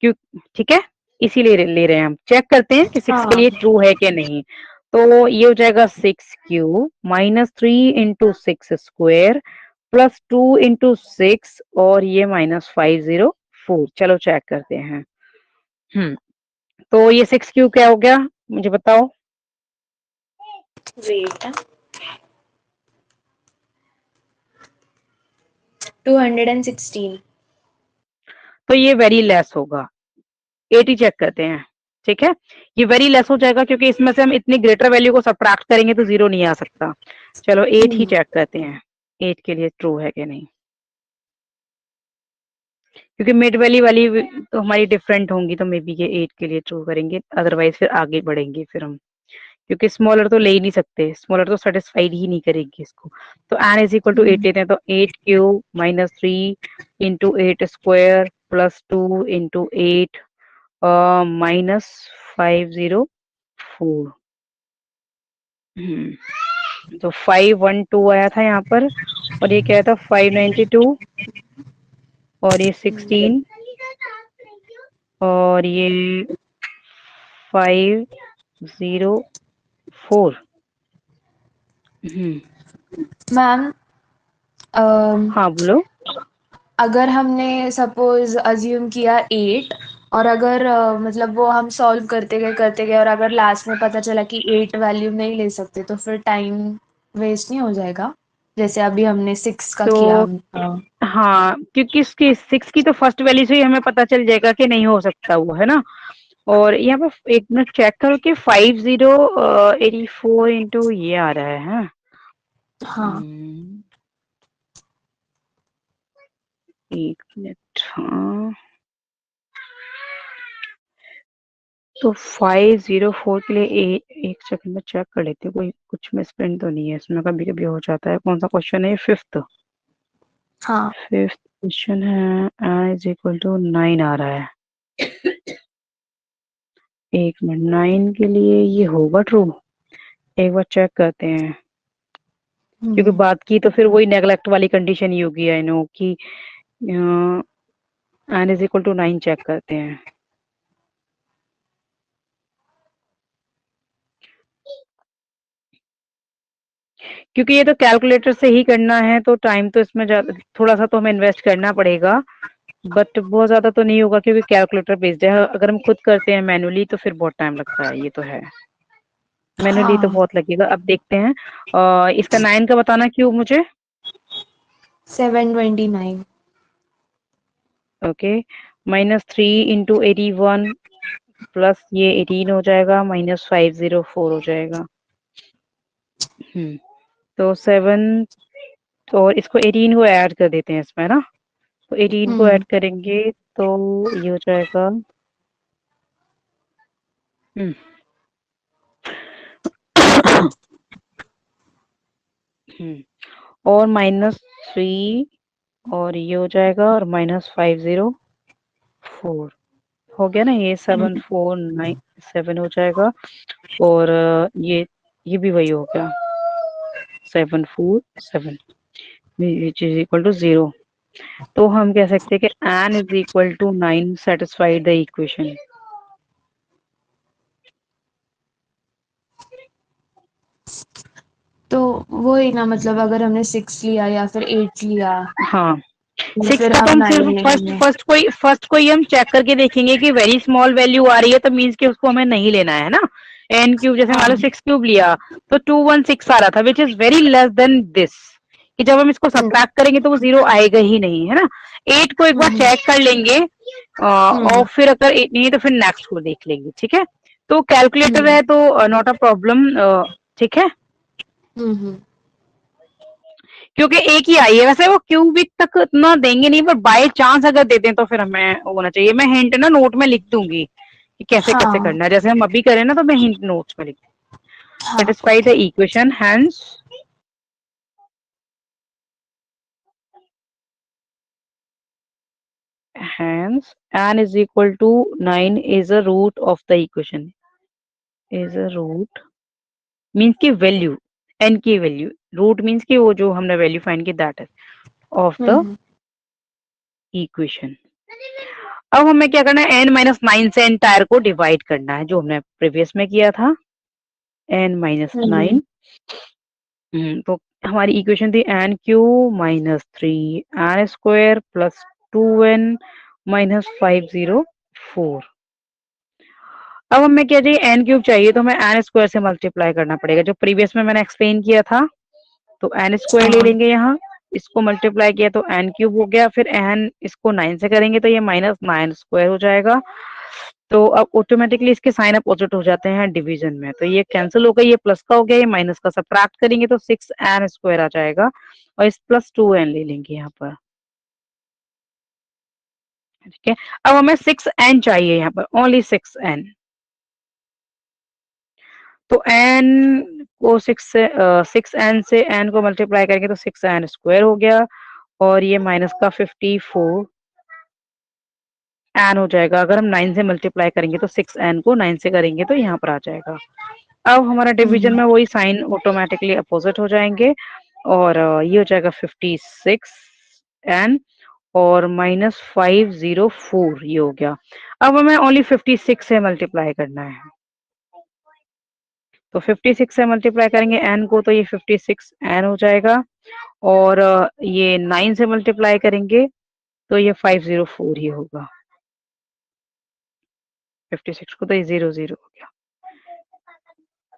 क्यों, ठीक है, इसीलिए ले रहे हैं हम। चेक करते हैं कि 6 के लिए ट्रू है कि नहीं। तो ये हो जाएगा 6 minus 3 into 6 square plus 2 into 6 और ये माइनस 504। चलो चेक करते हैं। तो ये 6 क्या हो गया मुझे बताओ। वेट, 216। तो ये वेरी लेस होगा, 80 चेक करते हैं, ठीक है। ये वेरी लेस हो जाएगा क्योंकि इसमें से हम इतनी ग्रेटर वैल्यू को सब्ट्रैक्ट करेंगे तो 0 नहीं आ सकता। चलो 8 ही चेक करते हैं 8 के लिए ट्रू है कि नहीं, क्योंकि मिड वैली वाली तो हमारी डिफरेंट होंगी, तो मे बी ये 8 के लिए ट्रू करेंगे, अदरवाइज फिर आगे बढ़ेंगे फिर हम, क्योंकि स्मॉलर तो ले ही नहीं सकते, स्मॉलर तो सेटिस्फाइड ही नहीं करेगी इसको। तो एन इज इक्वल टू 8 लेते हैं, तो 8 cube minus 3 into 8 square plus 2 into 8 minus 504। तो 512 आया था यहाँ पर, और ये क्या था 592, और ये 16, और ये 504। मैम, हाँ बोलो। अगर हमने सपोज अज्यूम किया 8, और अगर मतलब वो हम सॉल्व करते गए और अगर लास्ट में पता चला कि 8 वैल्यू नहीं ले सकते, तो फिर टाइम वेस्ट नहीं हो जाएगा, जैसे अभी हमने 6 का किया। तो हाँ, क्योंकि इसकी 6 की तो फर्स्ट वैल्यू से ही हमें पता चल जाएगा कि नहीं हो सकता वो, है ना। और यहाँ पर एक मिनट चेक करो कि 5084 इंटू ये आ रहा है। हाँ, एक मिनट, हाँ तो 504 के लिए एक सेकंड में चेक कर लेते हैं, कोई कुछ मिसप्रिंट तो नहीं है इसमें, कभी कभी हो जाता है। कौन सा क्वेश्चन है? फिफ्थ। हाँ, फिफ्थ क्वेश्चन है, n इज इक्वल टू 9 आ रहा है। एक मिनट, 9 के लिए ये होगा ट्रू, एक बार चेक करते हैं, क्योंकि बात की तो फिर वही नेगलेक्ट वाली कंडीशन ही होगी। आई नो कि n is equal to 9 check करते हैं। क्योंकि ये तो कैलकुलेटर से ही करना है, तो टाइम तो इसमें थोड़ा सा तो हमें इन्वेस्ट करना पड़ेगा, बट बहुत ज्यादा तो नहीं होगा क्योंकि कैलकुलेटर बेस्ड है। अगर हम खुद करते हैं मैनुअली तो फिर बहुत टाइम लगता है, ये तो है, मैनुअली तो बहुत लगेगा। अब देखते हैं इसका 9 का बताना क्यों मुझे। 729। ओके, माइनस 3 इंटू 81 प्लस ये 18 हो जाएगा, माइनस 504 हो जाएगा। तो 7, और इसको 18 को ऐड कर देते हैं इसमें ना, तो 18 को ऐड करेंगे तो ये हो जाएगा और माइनस 3, और ये हो जाएगा और माइनस 504 हो गया ना, ये 7497 हो जाएगा, और ये ये भी वही हो गया 7 4 7 विच इज इक्वल टू 0। तो हम कह सकते हैं कि n is equal to 9 satisfied the equation. तो वो ही ना, मतलब अगर हमने 6 लिया या फिर 8 लिया हाँ या 6 फिर का तो हम हम 9 सिर्फ लेंगे। फर्स्ट कोई हम चेक करके देखेंगे कि वेरी स्मॉल वैल्यू आ रही है तो मीन्स कि उसको हमें नहीं लेना है ना। n क्यूब जैसे मान लो हाँ। 6 क्यूब लिया तो 216 आ रहा था which is very less than this, कि जब हम इसको हम्म सब्ट्रैक्ट करेंगे तो वो 0 आएगा ही नहीं, है ना। 8 को एक बार हम्म चेक कर लेंगे और हम्म फिर अगर 8 नहीं है तो फिर नेक्स्ट को देख लेंगे, ठीक है। तो कैलकुलेटर हम्म है तो नॉट अ प्रॉब्लम, ठीक है, हम्म क्योंकि एक ही आई है। वैसे वो क्यूबिक तक इतना देंगे नहीं, पर बाय चांस अगर देते हैं तो फिर हमें होना चाहिए। मैं हिंट ना नोट में लिख दूंगी कि कैसे कैसे हाँ करना है, जैसे हम अभी करें ना तो मैं हिंट नोट्स में लिख। हाँ satisfy the equation hence n is equal to 9 is a root of the equation, is a root means की वैल्यू, n की वैल्यू, रूट मीन्स की वो जो हमने वैल्यू फाइंड की that is of the hmm equation. अब हमें क्या करना है, n माइनस 9 से एंटायर को डिवाइड करना है जो हमने प्रीवियस में किया था, n माइनस हम्म 9। तो हमारी इक्वेशन थी n Q minus 3 n square plus 2n minus 504। अब हमें क्या चाहिए, n क्यूब चाहिए तो हमें n स्क्वायर से मल्टीप्लाई करना पड़ेगा, जो प्रीवियस में मैंने एक्सप्लेन किया था। तो n स्क्वायर ले हाँ लेंगे यहाँ, इसको मल्टीप्लाई किया तो n क्यूब हो गया, फिर n इसको 9 से करेंगे तो ये माइनस 9 स्क्वायर हो जाएगा। तो अब ऑटोमेटिकली इसके साइन अपोजिट हो जाते हैं डिवीजन में, तो ये कैंसिल हो गया, ये प्लस का हो गया, ये माइनस का सब्ट्रैक्ट करेंगे तो 6n स्क्वायर आ जाएगा और इस प्लस 2n ले लेंगे यहाँ पर, ठीक है। अब हमें 6n चाहिए यहाँ पर, ओनली 6n। तो n को 6n से n को मल्टीप्लाई करेंगे तो 6n स्क्वायर हो गया और ये माइनस का 54 n हो जाएगा। अगर हम 9 से मल्टीप्लाई करेंगे तो 6n को 9 से करेंगे तो यहाँ पर आ जाएगा। अब हमारा डिवीजन हम्म में वही साइन ऑटोमेटिकली अपोजिट हो जाएंगे और ये हो जाएगा 56n और माइनस 504 ये हो गया। अब हमें ओनली 56 से मल्टीप्लाई करना है, तो 56 से मल्टीप्लाई करेंगे n को तो ये 56n हो जाएगा और ये 9 से मल्टीप्लाई करेंगे तो ये 504 ही होगा। 56 को तो ये 0 0 हो गया,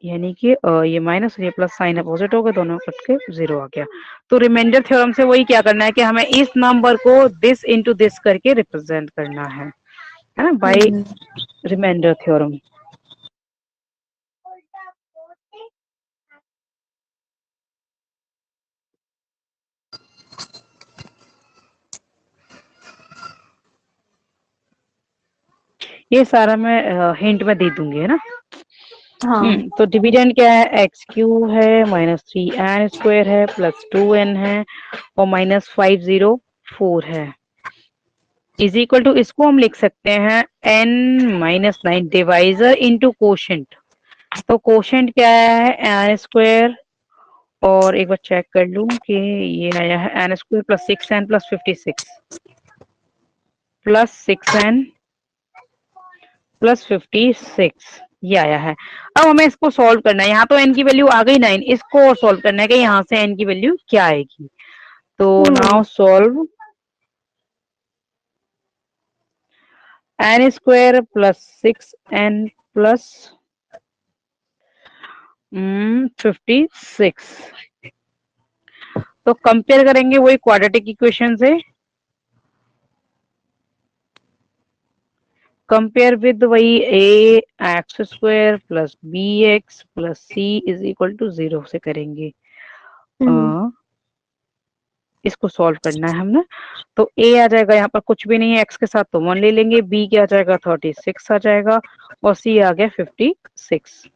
यानी कि ये माइनस और ये प्लस साइन अपोजिट हो गए, दोनों कट के 0 आ गया। तो रिमाइंडर थ्योरम से वही क्या करना है कि हमें इस नंबर को दिस इनटू दिस करके रिप्रेजेंट करना है ना, बाय हम्म रिमाइंडर थ्योरम। ये सारा मैं हिंट में दे दूंगी, है ना। हाँ तो डिविडेंड क्या है, एक्स क्यू है माइनस 3n स्क्वायर है प्लस 2n है और माइनस 504 है, इज इक्वल टू, इसको हम लिख सकते हैं n minus 9 divisor into quotient. तो कोशेंट क्या है, एन स्क्वायर, और एक बार चेक कर लूं कि ये आया है n square plus 6n plus 56 plus 6n plus 56 ये आया है। अब हमें इसको सॉल्व करना है, यहाँ तो n की वैल्यू आ गई 9, इसको और सॉल्व करना है कि यहाँ से n की वैल्यू क्या आएगी। तो now solve n square plus 6n plus 56। तो कंपेयर करेंगे वही क्वाड्रेटिक इक्वेशन से, कंपेयर विद वही a x square plus b x plus c is equal to 0 से करेंगे। हम्म इसको सॉल्व करना है हमने, तो ए आ जाएगा यहाँ पर कुछ भी नहीं है, एक्स के साथ तो 1 ले लेंगे, बी क्या आ जाएगा 36 आ जाएगा और सी आ गया 56।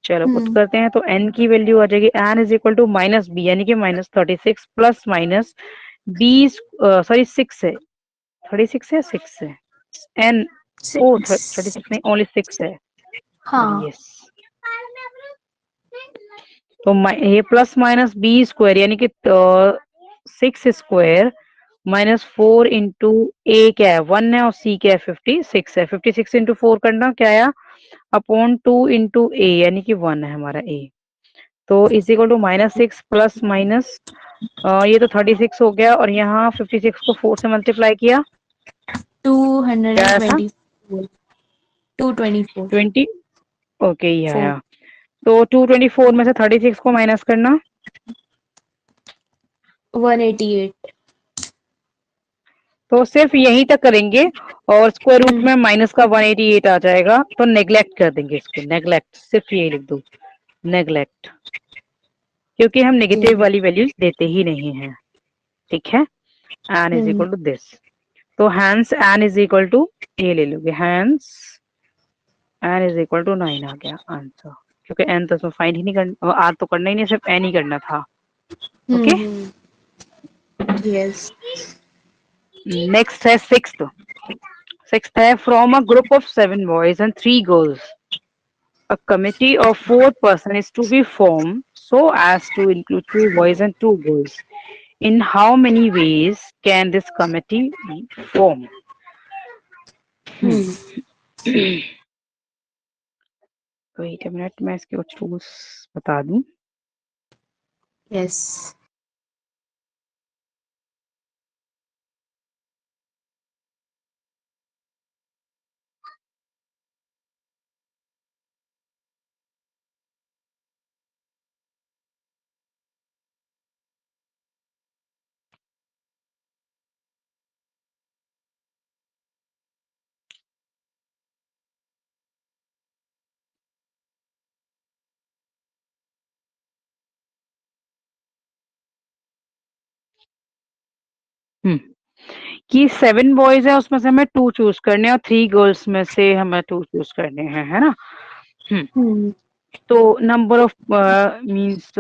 चलो पुट हम्म करते हैं तो एन की वैल्यू आ जाएगी, n is equal to minus b यानी कि minus 36 plus minus b, sorry 6 है, 36 है 6 है एन, ओ 36 नहीं ओनली 6 है, सॉरी हाँ यस। तो ए प्लस माइनस बी स्क्वायर यानी कि 6 स्क्वायर माइनस 4 इंटू ए क्या है 1 है और सी क्या है 56 है। 56 इंटू 4 करना क्या आया अपॉन 2 इंटू ए यानी कि 1 है हमारा ए। तो is equal to -6 plus minus ये तो 36 हो गया और यहाँ 56 को 4 से मल्टीप्लाई किया क्या आया था 224 224 20। ओके ये आया। तो 224 में से 36 को माइनस करना 188। तो सिर्फ यहीं तक करेंगे और स्क्वायर रूट में माइनस का 188 आ जाएगा तो नेग्लेक्ट कर देंगे इसको। नेग्लेक्ट सिर्फ यही लिख दो नेग्लेक्ट, क्योंकि हम नेगेटिव वाली वैल्यूज देते ही नहीं है। ठीक है n is equal to this. तो hence n is equal to ये ले लोगे hence n is equal to 9 आ गया आंसर, क्योंकि एन तो उसमें फाइंड ही नहीं करना, आर तो करना ही नहीं, सिर्फ एन ही करना था। Okay yes. नेक्स्ट है सिक्स्थ। सिक्स्थ है from a group of 7 boys and 3 girls a committee of 4 persons is to be formed so as to include 2 boys and 2 girls. In how many ways can this committee be formed? Wait a minute, मैं इसके कुछ rules बता दूं। Yes. कि 7 boys है उसमें से हमें 2 चूज करने हैं और 3 गर्ल्स में से हमें 2 चूज करने हैं, है ना। तो number of means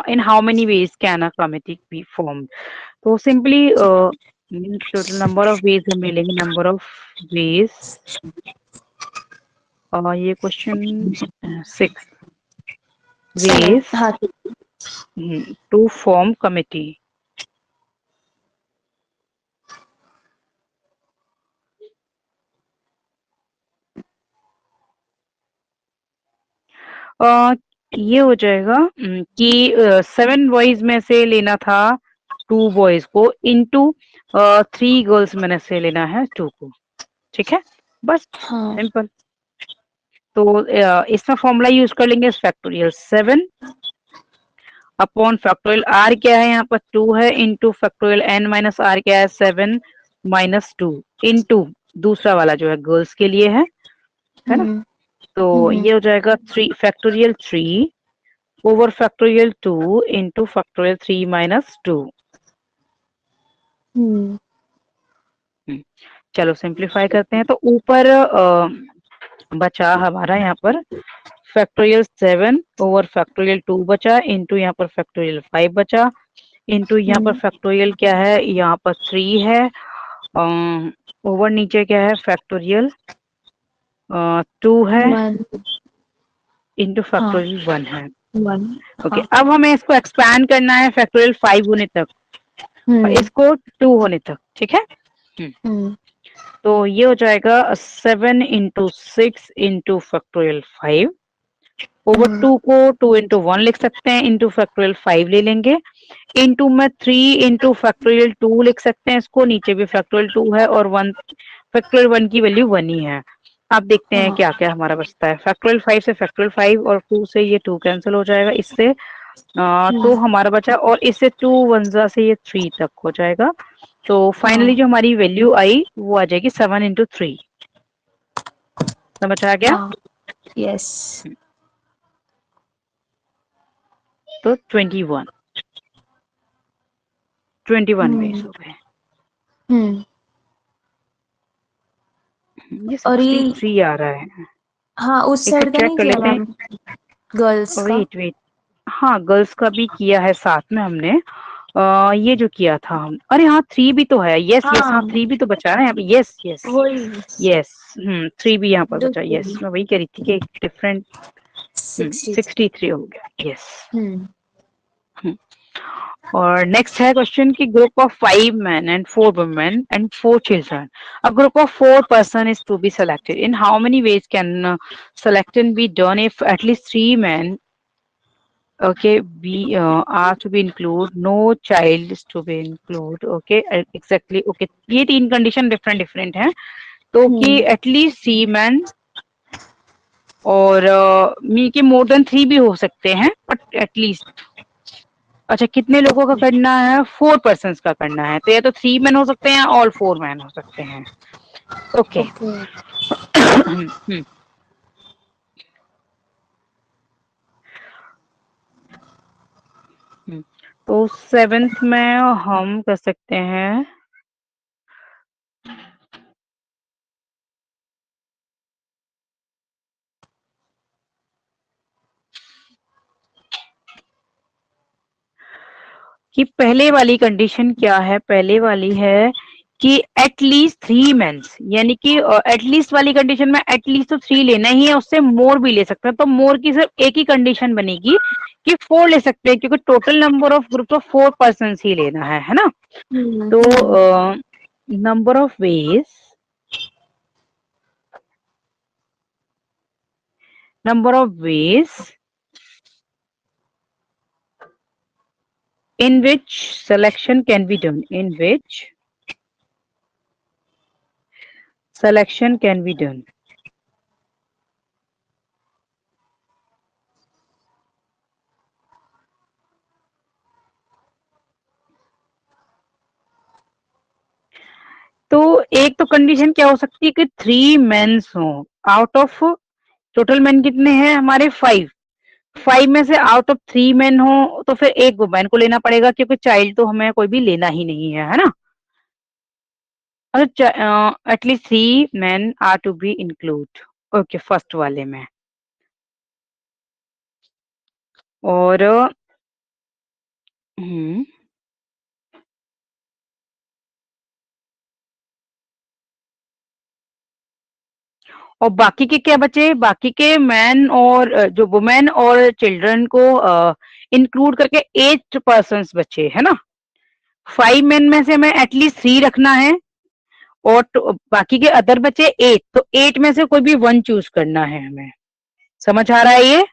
in how many ways can a committee be formed. तो simply total number of ways हम मिलेंगे नंबर ऑफ वेज और ये question 6 ways to form committee. ये हो जाएगा कि 7 बॉयज में से लेना था 2 बॉयज को इनटू 3 गर्ल्स में से लेना है 2 को। ठीक है बस सिंपल। तो इसमें फॉर्मूला यूज कर लेंगे फैक्टोरियल 7 अपॉन फैक्टोरियल आर क्या है यहाँ पर 2 है into factorial n minus r क्या है 7 माइनस 2 इनटू दूसरा वाला जो है गर्ल्स के लिए है ना। तो ये हो जाएगा 3 factorial 3 over factorial 2 into factorial 3 minus 2। चलो सिंप्लीफाई करते हैं। तो ऊपर बचा हमारा यहाँ पर फैक्टोरियल 7 ओवर फैक्टोरियल 2 बचा इंटू यहाँ पर फैक्टोरियल 5 बचा इंटू यहाँ पर फैक्टोरियल क्या है यहाँ पर 3 है ओवर नीचे क्या है फैक्टोरियल 2 है इंटू फैक्टोरियल 1 है। ओके अब हमें इसको एक्सपैंड करना है फैक्टोरियल 5 होने तक और इसको 2 होने तक। ठीक है तो ये हो जाएगा 7 इंटू 6 इंटू फैक्टोरियल 5 ओवर 2 को 2 इंटू 1 लिख सकते हैं इंटू फैक्टोरियल 5 ले लेंगे इंटू में 3 इंटू फैक्टोरियल 2 लिख सकते हैं इसको, नीचे भी फैक्टोरियल 2 है और 1 फैक्टोरियल 1 की वैल्यू 1 ही है। अब देखते हैं क्या क्या हमारा बचता है। फैक्टोरियल 5 से फैक्टोरियल 5 और 2 से ये 2 कैंसिल हो जाएगा इससे तो हमारा बचा और इससे 2 1 से ये 3 तक हो जाएगा। तो फाइनली जो हमारी वैल्यू आई वो आ जाएगी 7 इंटू 3। समझ आ गया? यस। तो 21 वेज हो गए। ये 63 आ रहा है। हाँ उस साइड का नहीं किया मैम गर्ल्स का। वेट हाँ गर्ल्स का भी किया है साथ में हमने ये जो किया था हम। अरे हाँ 3 भी तो है। यस यस हाँ 3 भी तो बचा है यहाँ पे। यस यस यस 3 भी यहाँ पर बचा। यस मैं वही कह रही थी कि डिफरेंट 63 हो गया, यस। और नेक्स्ट है क्वेश्चन की group of 5 men and 4 women and 4 children. A group of 4 person is to be selected. In how many ways can selection be done if at least 3 men okay be are to be included, no child is to be included, okay exactly, okay ये तीन condition different different है, तो कि at least 3 men और मी के more than 3 भी हो सकते हैं, बट एटलीस्ट अच्छा कितने लोगों का करना है, 4 पर्सन्स का करना है, तो या तो 3 men हो सकते हैं और 4 men हो सकते हैं, ओके। तो 7th में हम कर सकते हैं कि पहले वाली कंडीशन क्या है, पहले वाली है कि एटलीस्ट 3 मेंस, यानी कि एटलीस्ट वाली कंडीशन में एटलीस्ट तो 3 लेना ही है, उससे मोर भी ले सकते हैं, तो मोर की सिर्फ एक ही कंडीशन बनेगी कि 4 ले सकते हैं, क्योंकि total number of group of 4 person ही लेना है ना। तो number of ways, number of ways in which selection can be done, in which selection can be done. तो एक तो कंडीशन क्या हो सकती है कि 3 मेंस हो, आउट ऑफ टोटल मेन कितने हैं हमारे 5 में से आउट ऑफ 3 मेन हो, तो फिर एक वुमेन को लेना पड़ेगा, क्योंकि चाइल्ड तो हमें कोई भी लेना ही नहीं है ना। At least 3 men are to be include, okay first वाले में। और और बाकी के क्या बचे, बाकी के मैन और जो वुमेन और चिल्ड्रन को इंक्लूड करके 8 पर्सन्स बचे है ना। 5 men में से हमें एटलीस्ट 3 रखना है, और बाकी के अदर बचे 8, तो 8 में से कोई भी 1 चूज करना है हमें, समझ आ रहा है ये।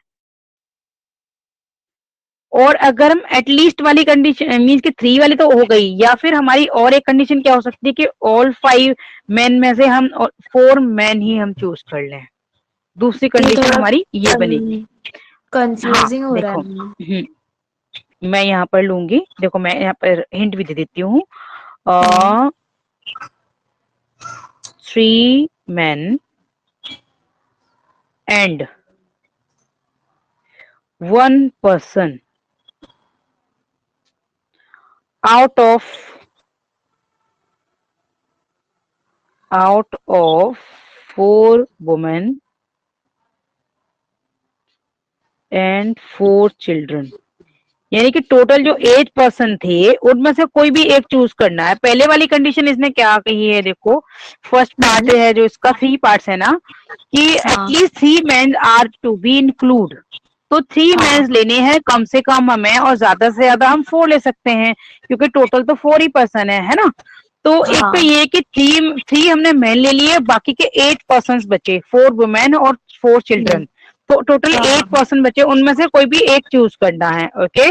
और अगर हम एटलीस्ट वाली कंडीशन मीन्स कि 3 वाली तो हो गई, या फिर हमारी और एक कंडीशन क्या हो सकती है कि ऑल 5 men में से हम 4 men ही हम चूज कर लें, दूसरी कंडीशन हमारी ये बनेगी। कंफ्यूजिंग हो रहा है। मैं यहाँ पर लूंगी, देखो मैं यहाँ पर हिंट भी दे देती हूँ। 3 men and 1 person out of 4 women and 4 children, यानी कि टोटल जो 8 पर्सन थे उनमें से कोई भी एक चूज करना है। पहले वाली कंडीशन इसने क्या कही है, देखो फर्स्ट पार्ट है जो इसका 3 पार्ट्स है ना, कि at least 3 men are to be include, तो 3 men लेने हैं कम से कम हमें, और ज्यादा से ज्यादा हम 4 ले सकते हैं, क्योंकि टोटल तो 4 ही पर्सन है ना। तो एक तो ये कि 3 हमने मेन ले लिए, बाकी के 8 पर्सन बचे, 4 वुमेन और 4 चिल्ड्रन, तो टोटल 8 पर्सन बचे, उनमें से कोई भी एक चूज करना है, ओके।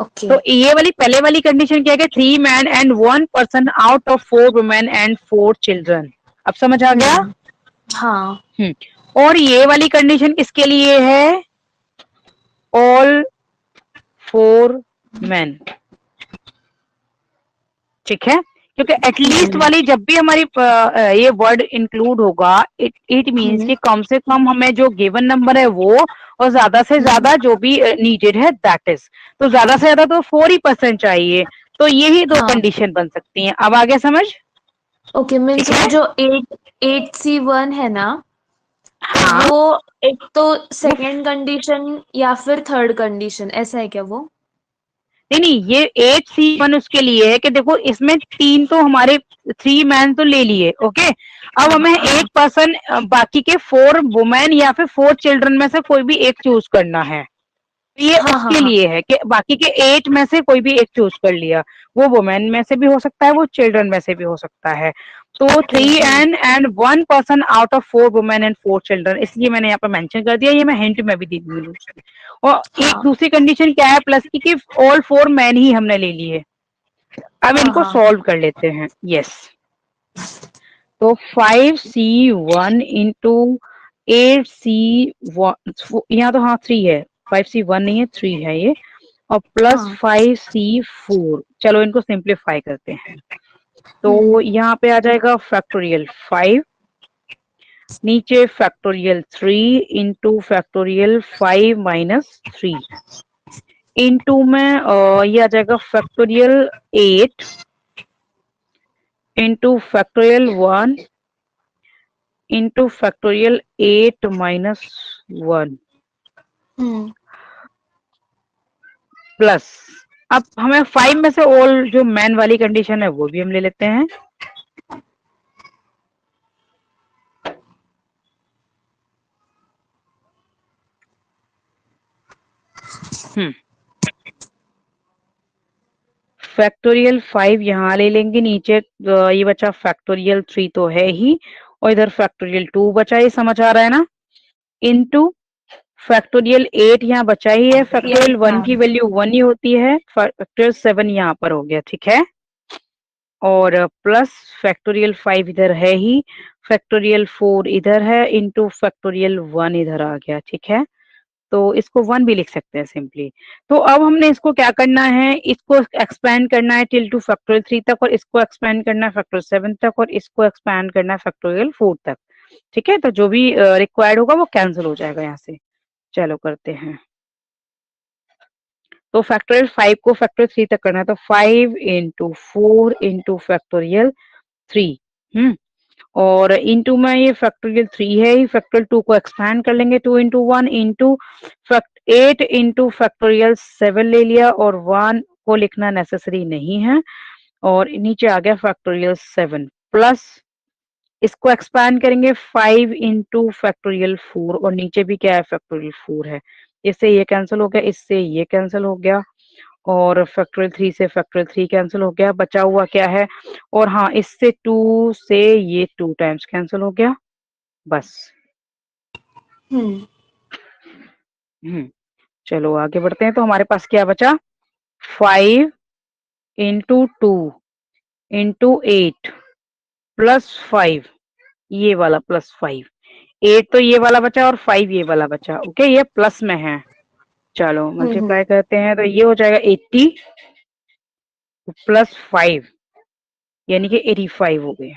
ओके। तो ये वाली पहले वाली कंडीशन क्या है, 3 men and 1 person out of 4 women and 4 children, अब समझ आ गया। हाँ। और ये वाली कंडीशन किसके लिए है, ऑल 4 men, ठीक है, क्योंकि एटलीस्ट वाली जब भी हमारी ये वर्ड इंक्लूड होगा, इट मीन्स कि कम से कम हमें जो गिवन नंबर है वो, और ज्यादा से ज्यादा जो भी नीडेड है दैट इज, तो ज्यादा से ज्यादा तो 4 ही % चाहिए, तो यही 2 कंडीशन बन सकती हैं। अब आगे समझ। ओके, मीन्स जो 8C1 है ना, हाँ, वो एक तो सेकेंड कंडीशन या फिर थर्ड कंडीशन, ऐसा है क्या वो? नहीं ये 8C1 उसके लिए है कि देखो इसमें 3 तो हमारे 3 मैन तो ले लिए, ओके। अब हमें एक पर्सन बाकी के 4 वुमेन या फिर 4 चिल्ड्रन में से कोई भी एक चूज करना है। ये उसके लिए है कि बाकी के 8 में से कोई भी एक चूज कर लिया, वो वुमेन में से भी हो सकता है, वो चिल्ड्रन में से भी हो सकता है। तो 3 and 1 person out of 4 women and 4 children, इसलिए मैंने यहाँ पर मेंशन कर दिया, ये मैं हिंट में भी दी हुई। और एक दूसरी कंडीशन क्या है प्लस की कि ऑल 4 मैन ही हमने ले लिए। अब इनको सॉल्व कर लेते हैं। यस, तो 5C1 इंटू 8C1, यहाँ तो हाँ 3 है, 5C1 नहीं है 3 है ये, और प्लस 5C4। चलो इनको सिंप्लीफाई करते हैं, तो यहाँ पे आ जाएगा फैक्टोरियल 5, नीचे factorial 3 into factorial 5 minus 3, into में ये आ जाएगा factorial 8 into factorial 1 into factorial 8 minus 1 plus, अब हमें 5 में से ऑल जो मैन वाली कंडीशन है वो भी हम ले लेते हैं। फैक्टोरियल 5 यहाँ ले लेंगे, नीचे ये बचा फैक्टोरियल 3 तो है ही, और इधर फैक्टोरियल 2 बचा, ये समझ आ रहा है ना, इनटू फैक्टोरियल 8 यहाँ बचा ही है, फैक्टोरियल 1 की वैल्यू 1 ही होती है, फैक्टोरियल 7 यहाँ पर हो गया, ठीक है, और प्लस फैक्टोरियल 5 इधर है ही, फैक्टोरियल 4 इधर है, इंटू फैक्टोरियल 1 इधर आ गया, ठीक है। तो इसको 1 भी लिख सकते हैं सिंपली। तो अब हमने इसको क्या करना है, इसको एक्सपेंड करना है टिल टू फैक्टोरियल 3 तक, और इसको एक्सपेंड करना है फैक्टोरियल 7 तक, और इसको एक्सपेंड करना है फैक्टोरियल 4 तक, ठीक है। तो जो भी रिक्वायर्ड होगा वो कैंसिल हो जाएगा यहाँ से। चलो करते हैं, तो फैक्टोरियल 5 को फैक्टोरियल 3 तक करना है, तो 5 इंटू 4 इंटू फैक्टोरियल 3, और इंटू में ये फैक्टोरियल 3 है ही, फैक्टोरियल 2 को एक्सपैंड कर लेंगे, 2 इंटू 1 इंटू 8 इंटू फैक्टोरियल 7 ले लिया, और 1 को लिखना नेसेसरी नहीं है, और नीचे आ गया फैक्टोरियल 7 प्लस, इसको एक्सपैंड करेंगे 5 इंटू फैक्टोरियल 4, और नीचे भी क्या है फैक्टोरियल 4 है, इससे ये कैंसिल हो गया, इससे ये कैंसिल हो गया, और फैक्टोरियल 3 से फैक्टोरियल 3 कैंसिल हो गया, बचा हुआ क्या है, और हाँ इससे 2 से ये 2 टाइम्स कैंसिल हो गया, बस। चलो आगे बढ़ते हैं, तो हमारे पास क्या बचा, 5 इंटू 2 इंटू 8 प्लस 5, ये वाला प्लस 5, 8 तो ये वाला बचा और 5 ये वाला बचा, ओके, ये प्लस में है। चलो मल्टीप्लाई करते हैं, तो ये हो जाएगा 80 प्लस 5 यानी कि 85 हो गए,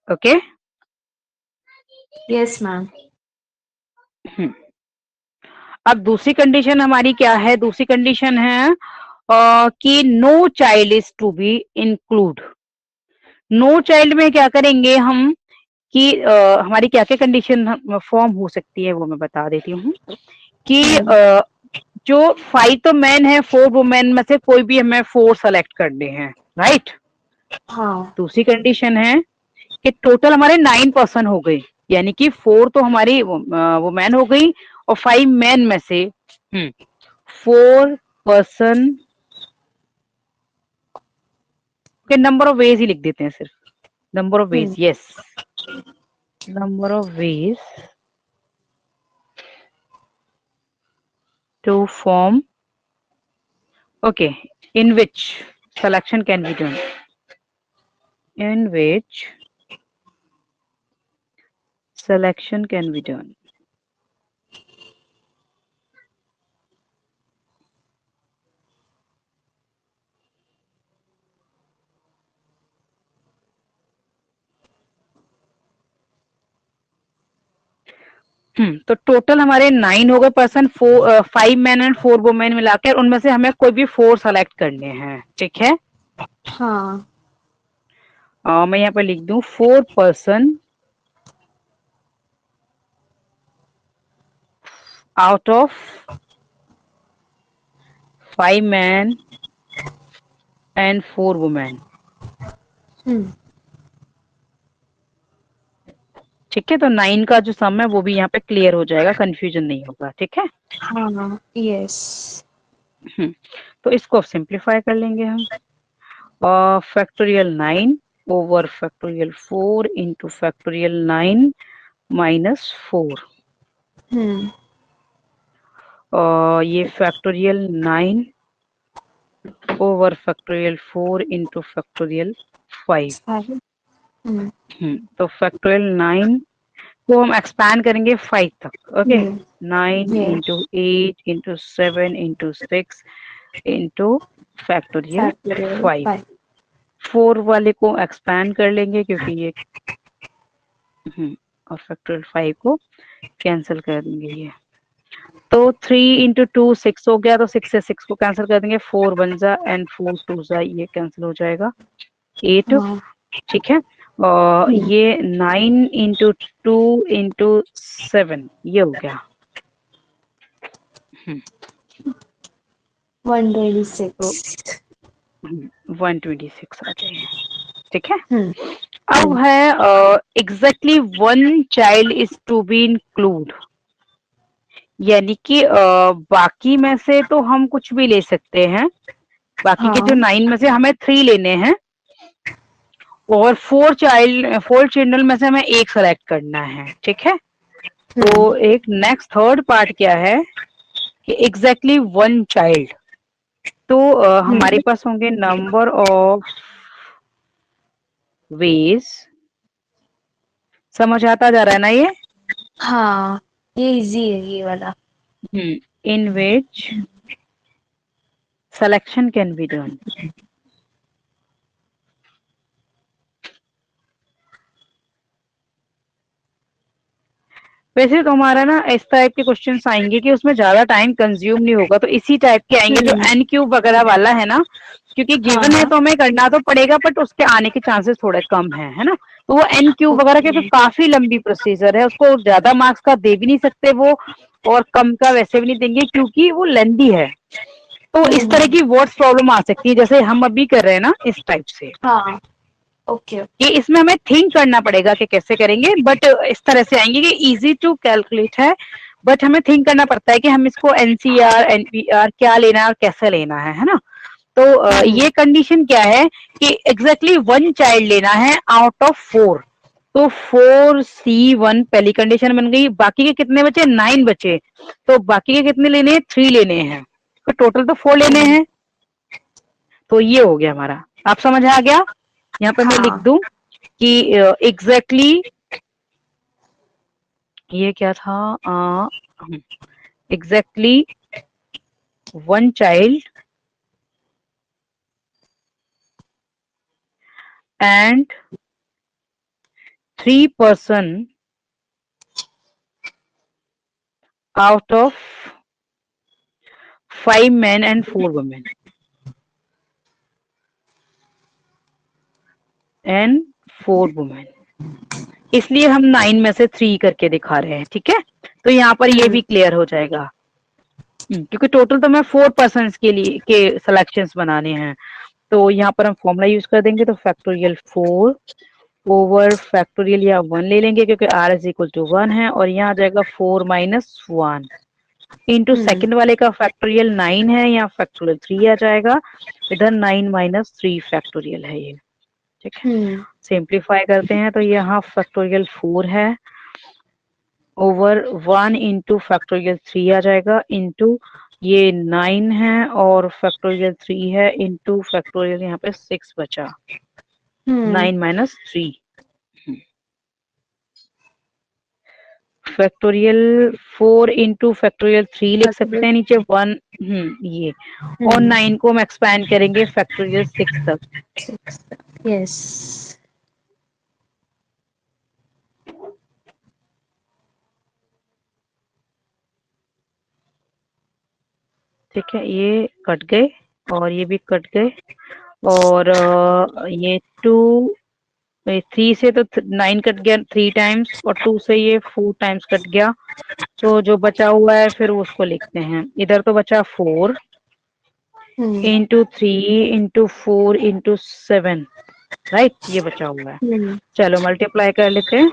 ओके। Yes ma'am. अब दूसरी कंडीशन हमारी क्या है, दूसरी कंडीशन है कि no child is to be include. No child में क्या करेंगे हम कि हमारी क्या क्या कंडीशन फॉर्म हो सकती है वो मैं बता देती हूँ कि जो 5 तो मैन है, 4 वुमेन में से कोई भी हमें 4 सेलेक्ट करने हैं, राइट। हाँ। दूसरी कंडीशन है कि टोटल हमारे 9 पर्सन हो गए, यानी कि 4 तो हमारी वुमेन हो गई, और 5 मैन में से 4 पर्सन के नंबर ऑफ वेज ही लिख देते हैं, सिर्फ number of veg, yes, number of ways to form, okay, in which selection can be done, in which selection can be done. तो टोटल हमारे 9 हो गए पर्सन, 5 मैन एंड 4 वुमेन मिलाकर, उनमें से हमें कोई भी 4 सेलेक्ट करने हैं, ठीक है। हाँ। मैं यहाँ पर लिख दूं 4 person out of 5 men and 4 women। ठीक है, तो 9 का जो सम है वो भी यहाँ पे क्लियर हो जाएगा, कंफ्यूजन नहीं होगा। ठीक है, हाँ, यस। तो इसको अब सिंप्लीफाई कर लेंगे हम। Factorial 9 over factorial 4 into factorial 9 minus 4। ये factorial 9 over factorial 4 into factorial 5। तो फैक्टोरियल 9 को हम एक्सपैंड करेंगे 5 तक। Okay, 9 into 8 into 7 into 6 into factorial 5। 4 वाले को एक्सपैंड कर लेंगे क्योंकि ये और फैक्टोरियल 5 को कैंसिल कर देंगे ये। तो 3 इंटू 2 6 हो गया, तो 6 से 6 को कैंसिल कर देंगे, 4 बन जा एंड 4 2 जा, ये कैंसिल हो जाएगा, 8। ठीक है, और ये 9 इंटू 2 इंटू 7 ये हो गया 126। 126 आ जाएगा। ठीक है, अब है exactly 1 child is to be include, यानी कि बाकी में से तो हम कुछ भी ले सकते हैं, बाकी के जो 9 में से हमें 3 लेने हैं और 4 चिल्ड्रन में से हमें एक सेलेक्ट करना है। ठीक है, तो एक नेक्स्ट थर्ड पार्ट क्या है कि एग्जैक्टली 1 चाइल्ड, तो हमारे पास होंगे नंबर ऑफ वेज। समझ आता जा रहा है ना ये? हाँ, ये इजी है ये वाला। इन विच selection can be done। वैसे तो हमारा ना इस टाइप के क्वेश्चंस आएंगे कि उसमें ज्यादा टाइम कंज्यूम नहीं होगा, तो इसी टाइप के आएंगे जो n क्यूब वगैरह वाला है ना, क्योंकि गिवन है तो हमें करना तो पड़ेगा, बट उसके आने के चांसेस थोड़े कम है ना। तो वो n क्यूब वगैरह क्योंकि काफी लंबी प्रोसीजर है, उसको ज्यादा मार्क्स का दे भी नहीं सकते वो, और कम का वैसे भी नहीं देंगे क्योंकि वो लेंदी है। तो इस तरह की वर्ड्स प्रॉब्लम आ सकती है जैसे हम अभी कर रहे हैं ना, इस टाइप से। हाँ, ओके। ये इसमें हमें थिंक करना पड़ेगा कि कैसे करेंगे, बट इस तरह से आएंगे कि इजी टू कैलकुलेट है, बट हमें थिंक करना पड़ता है कि हम इसको एनसीआर एनपीआर क्या लेना है और कैसे लेना है ना। तो ये कंडीशन क्या है कि एग्जैक्टली 1 चाइल्ड लेना है आउट ऑफ 4। तो 4C1 पहली कंडीशन बन गई, बाकी के कितने बचे? 9 बचे, तो बाकी के कितने लेने हैं? 3 लेने हैं, तो टोटल तो 4 लेने हैं। तो ये हो गया हमारा, आप समझ आ गया? यहाँ पे मैं लिख दूं कि एग्जैक्टली ये क्या था, exactly 1 child and 3 person out of 5 men and 4 women and 4 women। इसलिए हम 9 में से 3 करके दिखा रहे हैं। ठीक है, तो यहाँ पर ये भी क्लियर हो जाएगा क्योंकि टोटल तो मैं 4 पर्सन के लिए के सिलेक्शंस बनाने हैं। तो यहाँ पर हम फॉर्मूला यूज कर देंगे, तो फैक्टोरियल 4 ओवर फैक्टोरियल या 1 ले लेंगे क्योंकि r इज इक्वल टू 1 है, और यहाँ आ जाएगा 4 माइनस 1 इंटू सेकेंड वाले का फैक्टोरियल 9 है, यहाँ फैक्टोरियल 3 आ जाएगा, इधर 9 माइनस 3 फैक्टोरियल है ये। ठीक है, सिंप्लीफाई करते हैं तो यहाँ फैक्टोरियल 4 है ओवर 1 इंटू फैक्टोरियल 3 आ जाएगा, इंटू ये 9 है और फैक्टोरियल 3 है, इंटू फैक्टोरियल यहाँ पे 6 बचा, 9 माइनस 3 फैक्टोरियल 4 इंटू फैक्टोरियल 3 लिख सकते हैं नीचे 1 ये, और 9 को हम एक्सपैंड करेंगे फैक्टोरियल 6 तक। यस, ठीक है, ये कट गए और ये भी कट गए, और ये 3 से तो 9 कट गया 3 टाइम्स, और 2 से ये 4 टाइम्स कट गया, तो जो बचा हुआ है फिर उसको लिखते हैं। इधर तो बचा 4 इंटू 3 इंटू 4 इंटू 7, राइट, ये बचा हुआ है। चलो मल्टीप्लाई कर लेते हैं।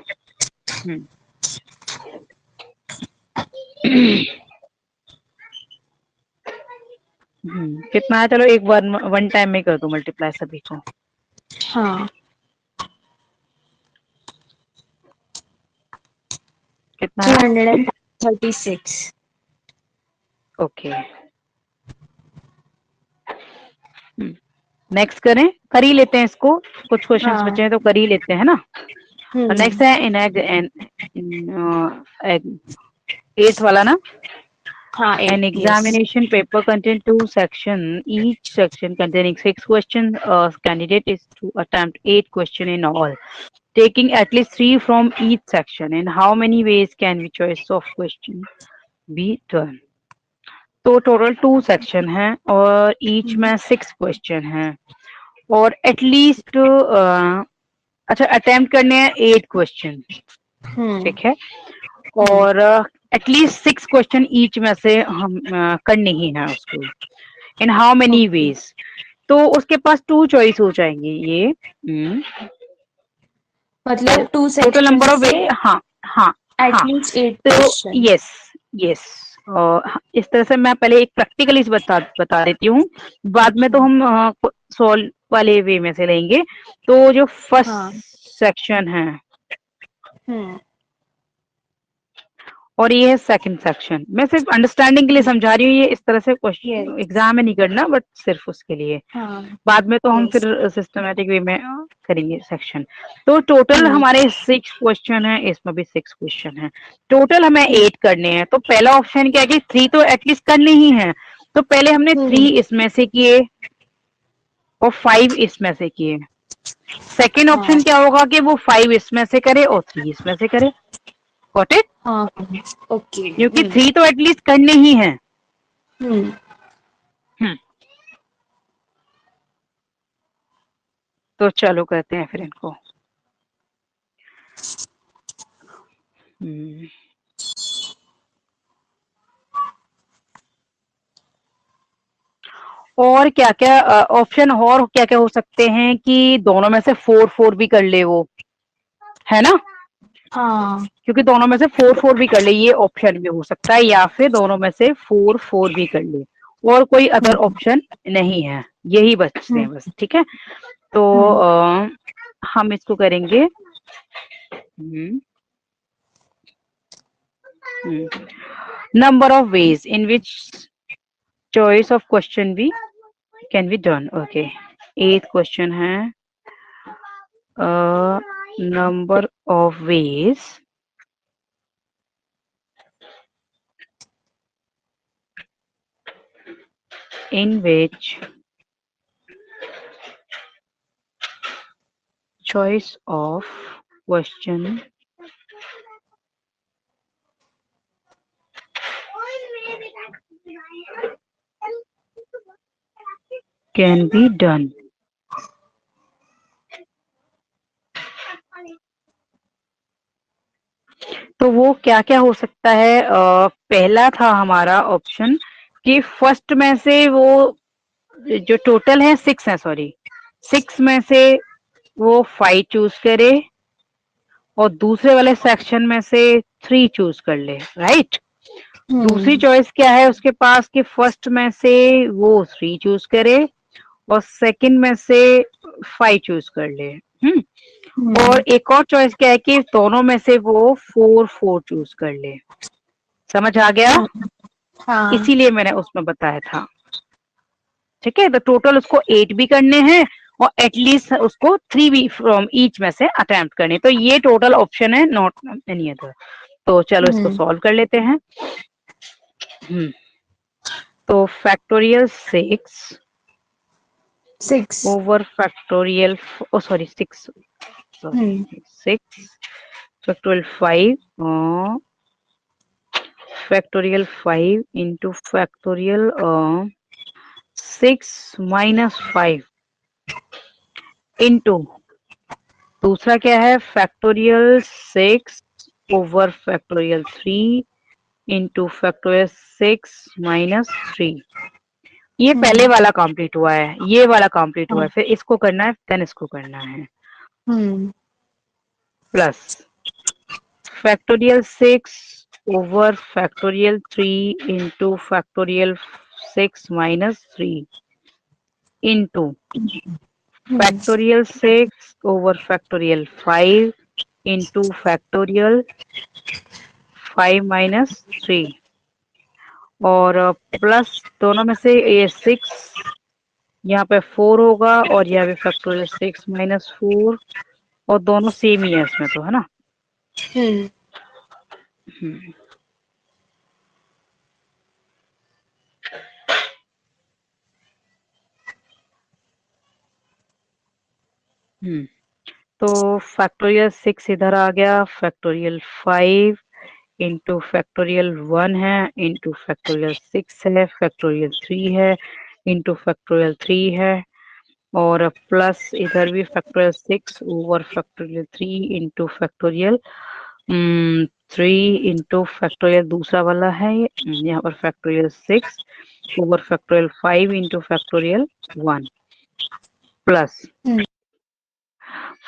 कितना है, चलो एक बार वन टाइम में कर दो मल्टीप्लाई सभी को। हाँ, कितना है? 236। ओके, नेक्स्ट करें, कर ही लेते हैं इसको, कुछ क्वेश्चंस हाँ। बचे हैं तो कर ही लेते हैं ना। नेक्स्ट है इन एट वाला ना। हाँ, An 8, yes। examination paper contains 2 sections, each section containing 6 questions. A candidate is to attempt 8 questions in all, taking at least 3 from each section. In how many ways can the choice of question be done? तो total 2 section हैं और each में 6 question हैं और at least अच्छा attempt करने हैं 8 question, ठीक है, और एटलीस्ट 6 क्वेश्चन ईच में से हम करने ही है उसको। इन हाउ मेनी वेज, तो उसके पास 2 चॉइस हो जाएंगे ये। मतलब 2 टोटल नंबर ऑफ वे, हाँ हाँ हाँ, एटलीस्ट 8 तो क्वेश्चन। यस यस, इस तरह से मैं पहले एक प्रैक्टिकली बता देती हूँ, बाद में तो हम सॉल्व वाले वे में से लेंगे। तो जो फर्स्ट सेक्शन है और ये है सेकंड सेक्शन, मैं सिर्फ अंडरस्टैंडिंग के लिए समझा रही हूँ, ये इस तरह से क्वेश्चन एग्जाम में नहीं करना, बट सिर्फ उसके लिए। बाद में तो हम फिर सिस्टमेटिक वे में करेंगे सेक्शन। तो टोटल हमारे 6 क्वेश्चन है, इसमें भी 6 क्वेश्चन है, टोटल हमें 8 करने हैं। तो पहला ऑप्शन क्या है कि 3 तो एटलीस्ट करने ही है, तो पहले हमने 3 इसमें से किए और 5 इसमें से किए। सेकेंड ऑप्शन क्या होगा कि वो 5 इसमें से करे और 3 इसमें से करे। Got it? हाँ, ओके। क्योंकि 3 तो एटलीस्ट करने ही है। तो चलो करते हैं फिर इनको। और क्या क्या ऑप्शन और क्या क्या हो सकते हैं कि दोनों में से 4-4 भी कर ले वो, है ना? हाँ, क्योंकि दोनों में से 4-4 भी कर ले, ये ऑप्शन भी हो सकता है, या फिर दोनों में से 4-4 भी कर ले, और कोई अदर ऑप्शन नहीं है, यही बचते हैं बस, ठीक है। तो हम इसको करेंगे number of ways in which choice of question भी can be done. Okay, 8th question है number of ways in which choice of question can be done. तो वो क्या क्या हो सकता है? पहला था हमारा ऑप्शन कि फर्स्ट में से वो जो टोटल है 6 है, सॉरी 6 में से वो 5 चूज करे और दूसरे वाले सेक्शन में से 3 चूज कर ले, राइट। दूसरी चॉइस क्या है उसके पास कि फर्स्ट में से वो 3 चूज करे और सेकंड में से 5 चूज कर ले। और एक और चॉइस क्या है कि दोनों में से वो 4-4 चूज कर ले। समझ आ गया? हाँ। इसीलिए मैंने उसमें बताया था, ठीक है। तो टोटल उसको 8 भी करने हैं और एटलीस्ट उसको 3 भी फ्रॉम ईच में से अटेम्प्ट करने। तो ये टोटल ऑप्शन है, नॉट एनी अदर। तो चलो इसको सॉल्व कर लेते हैं। तो factorial 6 over factorial, oh sorry 6, sorry 6 factorial 5 factorial 5 into factorial 6 minus 5 into दूसरा क्या है factorial 6 over factorial 3 into factorial 6 minus 3 ये पहले वाला कंप्लीट हुआ है, ये वाला कंप्लीट हुआ है, फिर इसको करना है, देन इसको करना है। Plus factorial 6 over factorial 3 into factorial 6 minus 3 into factorial 6 over factorial 5 into factorial 5 minus 3 और प्लस दोनों में से ये 6 यहाँ पे 4 होगा और यहाँ पे फैक्टोरियल 6 माइनस 4 और दोनों सेम ही है इसमें तो, है ना। तो फैक्टोरियल 6 इधर आ गया, फैक्टोरियल 5 इंटू फैक्टोरियल 1 है, इंटू फैक्टोरियल 6 है, फैक्टोरियल 3 है, इंटू फैक्टोरियल 3 है और प्लस इधर भी factorial 6 over factorial 3 into factorial 3 into factorial दूसरा वाला है यहाँ पर factorial 6 over factorial 5 into factorial 1 plus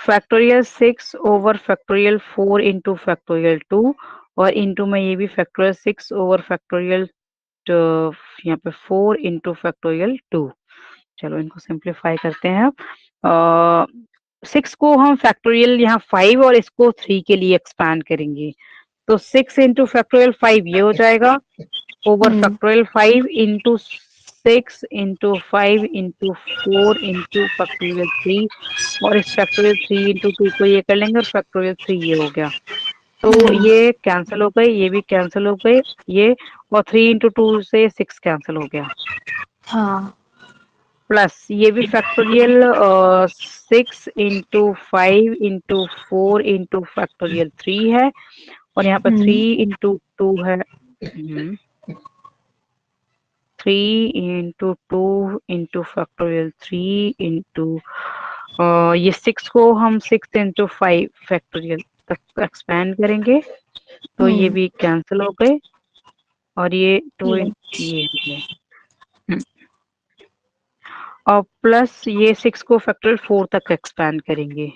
factorial 6 over factorial 4 into factorial 2 और इंटू में ये भी फैक्टोरियल 6 ओवर फैक्टोरियल यहाँ पे 4 इंटू फैक्टोरियल 2। चलो इनको सिंप्लीफाई करते हैं अब। 6 को हम फैक्टोरियल यहाँ 5 और इसको 3 के लिए एक्सपैंड करेंगे तो 6 इंटू फैक्टोरियल 5 ये हो जाएगा over factorial 5 into 6 into 5 into 4 into factorial 3 और इस फैक्टोरियल 3 इंटू 2 को ये कर लेंगे और फैक्टोरियल 3 ये हो गया तो ये कैंसिल हो गई, ये भी कैंसिल हो गई, ये और 3 इंटू 2 से 6 कैंसिल हो गया। हाँ प्लस ये भी factorial 6 into 5 into 4 into factorial 3 है और यहाँ पर 3 इंटू 2 है 3 इंटू 2 इंटू फैक्टोरियल 3 इंटू ये 6 को हम 6 इंटू 5 फैक्टोरियल तक एक्सपेंड करेंगे तो ये भी कैंसिल हो गए और ये 2 ये हो गए और प्लस ये 6 को फैक्टोरियल 4 तक एक्सपेंड करेंगे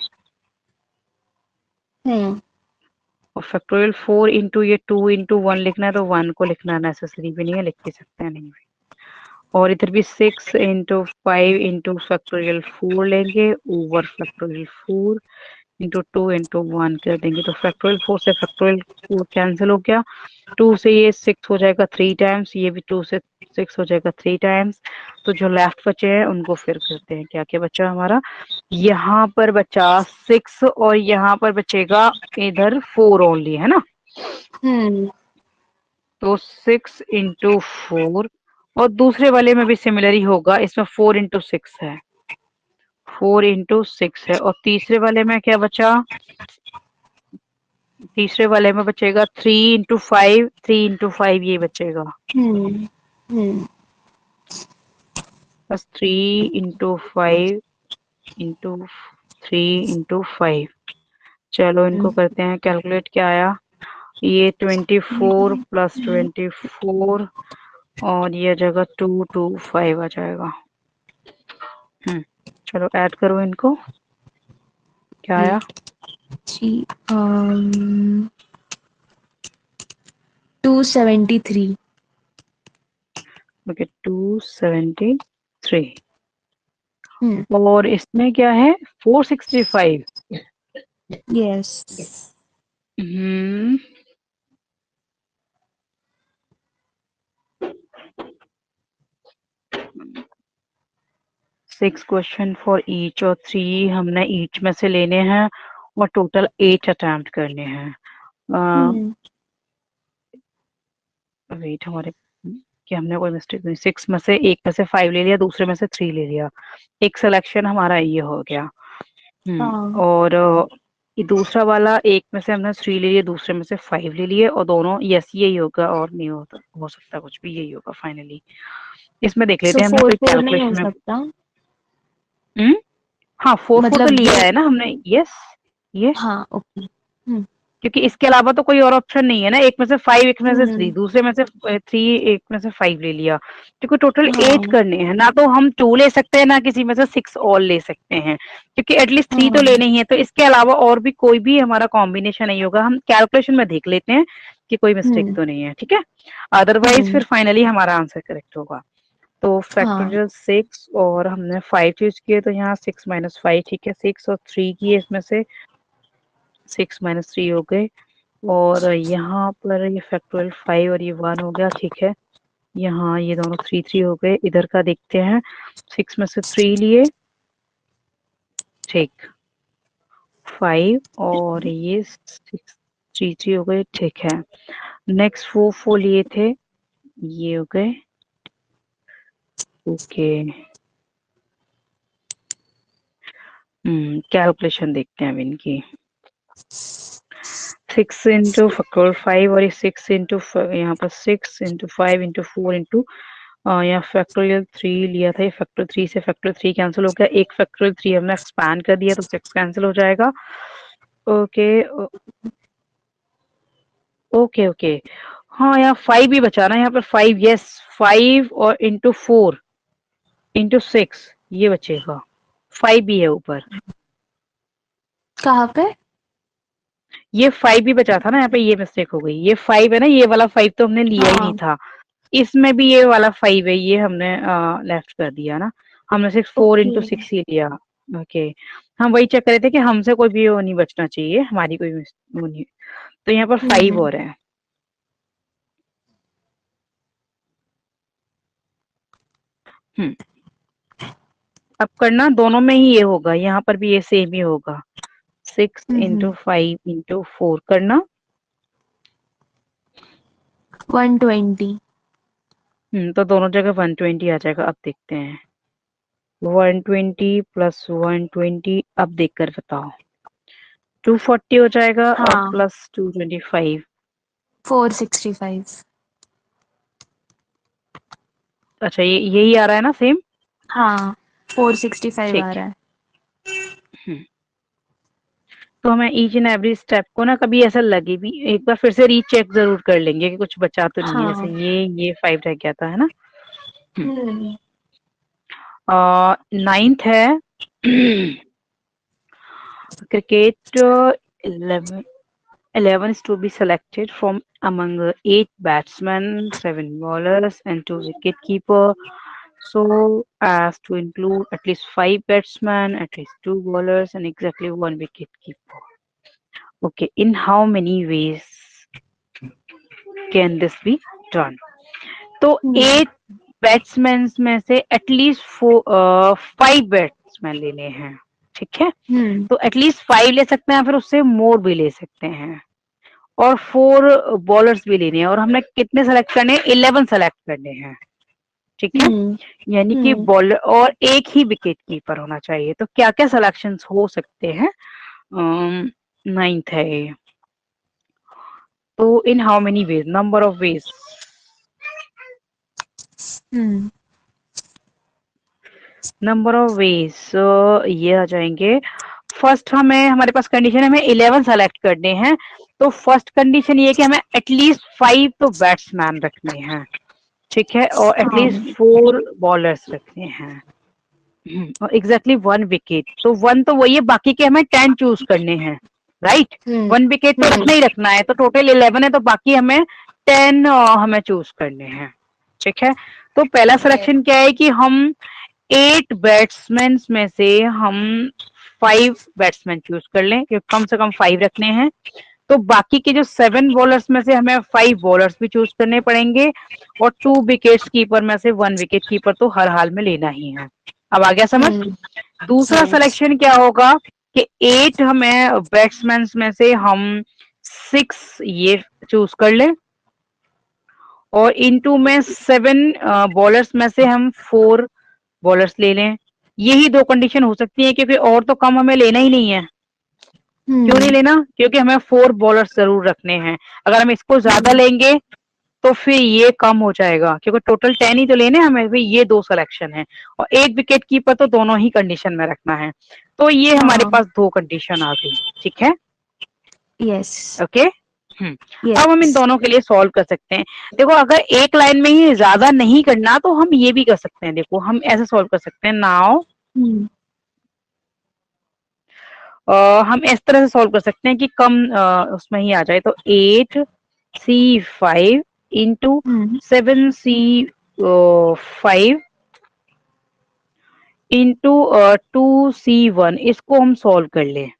और फैक्टोरियल 4 इंटू ये 2 इंटू 1 लिखना है तो 1 को लिखना नेसेसरी भी नहीं है, लिख भी सकते हैं नहीं भी। और इधर भी 6 इंटू 5 इंटू फैक्टोरियल 4 लेंगे ओवर फैक्टोरियल 4 इंटू 2 इंटू 1 कर देंगे तो फैक्टोरियल 4 से फैक्टोरियल 4 कैंसिल हो गया, 2 से ये 6 हो जाएगा 3 टाइम्स, ये भी 2 से 6 हो जाएगा 3 टाइम्स। तो जो लेफ्ट बचे हैं उनको फिर करते हैं, क्या क्या बचा हमारा, यहाँ पर बचा 6 और यहाँ पर बचेगा इधर 4 ओनली, है ना। तो 6 इंटू 4 और दूसरे वाले में भी सिमिलर ही होगा, इसमें 4 इंटू 6 है, 4 इंटू 6 है और तीसरे वाले में क्या बचा, तीसरे वाले में बचेगा 3 इंटू 5, 3 इंटू 5 ये बचेगा बस 3 इंटू 5 इंटू 3 इंटू 5। चलो इनको करते हैं कैलकुलेट, क्या आया, ये 24 प्लस 24 और ये जगह 225 आ जाएगा। चलो ऐड करो इनको, क्या आया, 273। ओके 273 और इसमें क्या है 465। यस। 6 क्वेश्चन फॉर ईच और 3 हमने ईच में से लेने हैं और टोटल 8 अटेम्प्ट करने हैं। वेट हमारे कि हमने कोई मिस्टेक नहीं, 6 में से एक में से 5 ले लिया, दूसरे में से 3 ले लिया, एक सिलेक्शन हमारा ये हो गया। और ये दूसरा वाला एक में से हमने 3 ले लिया, दूसरे में से 5 ले लिए और दोनों यस यही होगा और नहीं होता, हो सकता कुछ भी, यही होगा फाइनली। इसमें देख लेते हैं हमने कोई कैलकुलेशन में। हाँ 4 4 तो लिया है ना हमने, यस ये। हाँ ओके। क्योंकि इसके अलावा तो कोई और ऑप्शन नहीं है ना, एक में से 5 एक में से 3, हम्म। दूसरे में से 3 एक में से 5 ले लिया, क्योंकि टोटल 8 हाँ। करने हैं ना, तो हम 2 ले सकते हैं ना किसी में से 6 और ले सकते हैं, क्योंकि एटलीस्ट 3 तो हाँ। लेने ही है, तो इसके अलावा और भी कोई भी हमारा कॉम्बिनेशन नहीं होगा। हम कैलकुलेशन में देख लेते हैं कि कोई मिस्टेक हम्म। तो नहीं है, ठीक है, अदरवाइज हम्म। फिर फाइनली हमारा आंसर करेक्ट होगा। तो हाँ। फैक्टोरियल 6 और हमने 5 चूज किए, तो यहाँ 6 माइनस 5, ठीक है, 6 और 3 किए, इसमें से 6 माइनस 3 हो गए, और यहाँ पर ये फैक्टोरियल 5 और ये 1 हो गया, ठीक है, यहाँ ये दोनों 3 3 हो गए। इधर का देखते हैं, 6 में से 3 लिए, ठीक, 5 और ये 6 3 3 हो गए, ठीक है। नेक्स्ट 4 4 लिए थे, ये हो गए, ओके। कैलकुलेशन देखते हैं अब इनकी। 6 इंटू फैक्टोरियल 5 और ये 6 इंटू, यहाँ पर 6 इंटू 5 इंटू 4 इंटू, यहाँ फैक्टोरियल 3 लिया था, ये फैक्टर 3 से फैक्टर 3 कैंसिल हो गया, एक फैक्टोरियल 3 हमने एक्सपैंड कर दिया तो 6 कैंसिल हो जाएगा। ओके ओके ओके, हाँ यहाँ 5 भी बचा ना, यहाँ पर 5, यस, 5 और इंटू 4 इंटू 6 ये बचेगा, 5 भी है ऊपर, कहाँ पे? ये 5 भी बचा था ना, यहाँ पे ये मिस्टेक हो गई, ये 5 है ना, ये वाला 5 तो हमने लिया ही नहीं हाँ। था, इसमें भी ये वाला 5 है, ये हमने लेफ्ट कर दिया ना, हमने सिर्फ 4 ओके। इंटू 6 ही लिया। ओके, हम वही चेक कर रहे थे कि हमसे कोई भी वो नहीं बचना चाहिए, हमारी कोई वो नहीं, तो यहाँ पर 5 हम्म। और है। हम्म, अब करना दोनों में ही ये होगा, यहाँ पर भी ये सेम ही होगा, 6 इंटू हम्म। 5 इंटू 4 करना, 120। तो दोनों जगह 120 आ जाएगा। अब देखते हैं, 120 प्लस 120, अब देख कर बताओ, 240 हो जाएगा और हाँ, प्लस 225, 465। अच्छा ये यही आ रहा है ना सेम, हाँ, 465 आ ठीक रहा है। है। तो हमें ईच एंड एवरी स्टेप को ना, कभी ऐसा लगे भी, एक बार फिर से रीचेक जरूर कर लेंगे कि कुछ बचा तो नहीं है, जैसे हाँ। ये 5 रह गया था, है ना। हम्म। नाइन्थ है, cricket 11 11 is to be selected from among 8 batsmen, 7 bowlers and 2 wicket keeper, so as to include at least 5 batsmen, at least 2 bowlers and exactly 1 wicket keeper. Okay, in how many ways can this be done? तो हम्म। 8 batsman में से at least 5 batsman लेने हैं, ठीक है, हम्म। तो at least 5 ले सकते हैं, फिर उससे मोर भी ले सकते हैं, और 4 बॉलर्स भी लेने हैं, और हमने कितने सेलेक्ट करने हैं, 11 सेलेक्ट करने हैं, ठीक है, हम्म। यानी कि हम्म। बॉलर और एक ही विकेट कीपर होना चाहिए। तो क्या क्या सिलेक्शन हो सकते हैं, 9th है ये। तो इन how many veg, number of veg, hmm. Number of veg ये आ जाएंगे। फर्स्ट हमें, हमारे पास कंडीशन है, हमें 11 सेलेक्ट करने हैं, तो फर्स्ट कंडीशन ये है कि हमें एटलीस्ट 5 तो बैट्समैन रखने हैं, ठीक है, और एटलीस्ट हाँ। 4 बॉलर्स रखने हैं, और एग्जैक्टली 1 विकेट, तो 1 तो वही है, बाकी के हमें 10 चूज करने हैं, राइट, हम्म। 1 विकेट तो रखना ही रखना है, तो टोटल 11 है, तो बाकी हमें 10 हमें चूज करने हैं, ठीक है। तो पहला सिलेक्शन क्या है कि हम 8 बैट्समैन में से हम 5 बैट्समैन चूज कर लें, क्योंकि कम से कम 5 रखने हैं, तो बाकी के जो 7 बॉलर्स में से हमें 5 बॉलर्स भी चूज करने पड़ेंगे, और 2 विकेट कीपर में से 1 विकेट कीपर तो हर हाल में लेना ही है। अब आ गया समझ। हम्म। दूसरा यस। सिलेक्शन क्या होगा कि 8 हमें बैट्समैन में से हम 6 ये चूज कर लें, और इनटू में 7 बॉलर्स में से हम 4 बॉलर्स ले लें। यही 2 कंडीशन हो सकती है, क्योंकि और तो कम हमें लेना ही नहीं है। क्यों नहीं हम्म। लेना, क्योंकि हमें 4 बॉलर्स जरूर रखने हैं, अगर हम इसको ज्यादा लेंगे तो फिर ये कम हो जाएगा, क्योंकि टोटल 10 ही तो लेने हमें, फिर ये 2 सिलेक्शन है, और एक विकेट कीपर तो दोनों ही कंडीशन में रखना है, तो ये हमारे हाँ। पास 2 कंडीशन आ गई, ठीक है। Yes okay. अब हम इन यस। दोनों के लिए सॉल्व कर सकते हैं। देखो अगर एक लाइन में ही ज्यादा नहीं करना तो हम ये भी कर सकते हैं। देखो हम ऐसे सॉल्व कर सकते हैं। नाउ हम इस तरह से सॉल्व कर सकते हैं कि कम उसमें ही आ जाए। तो 8C5 into 7C5 into 2C1 इसको हम सॉल्व कर लें।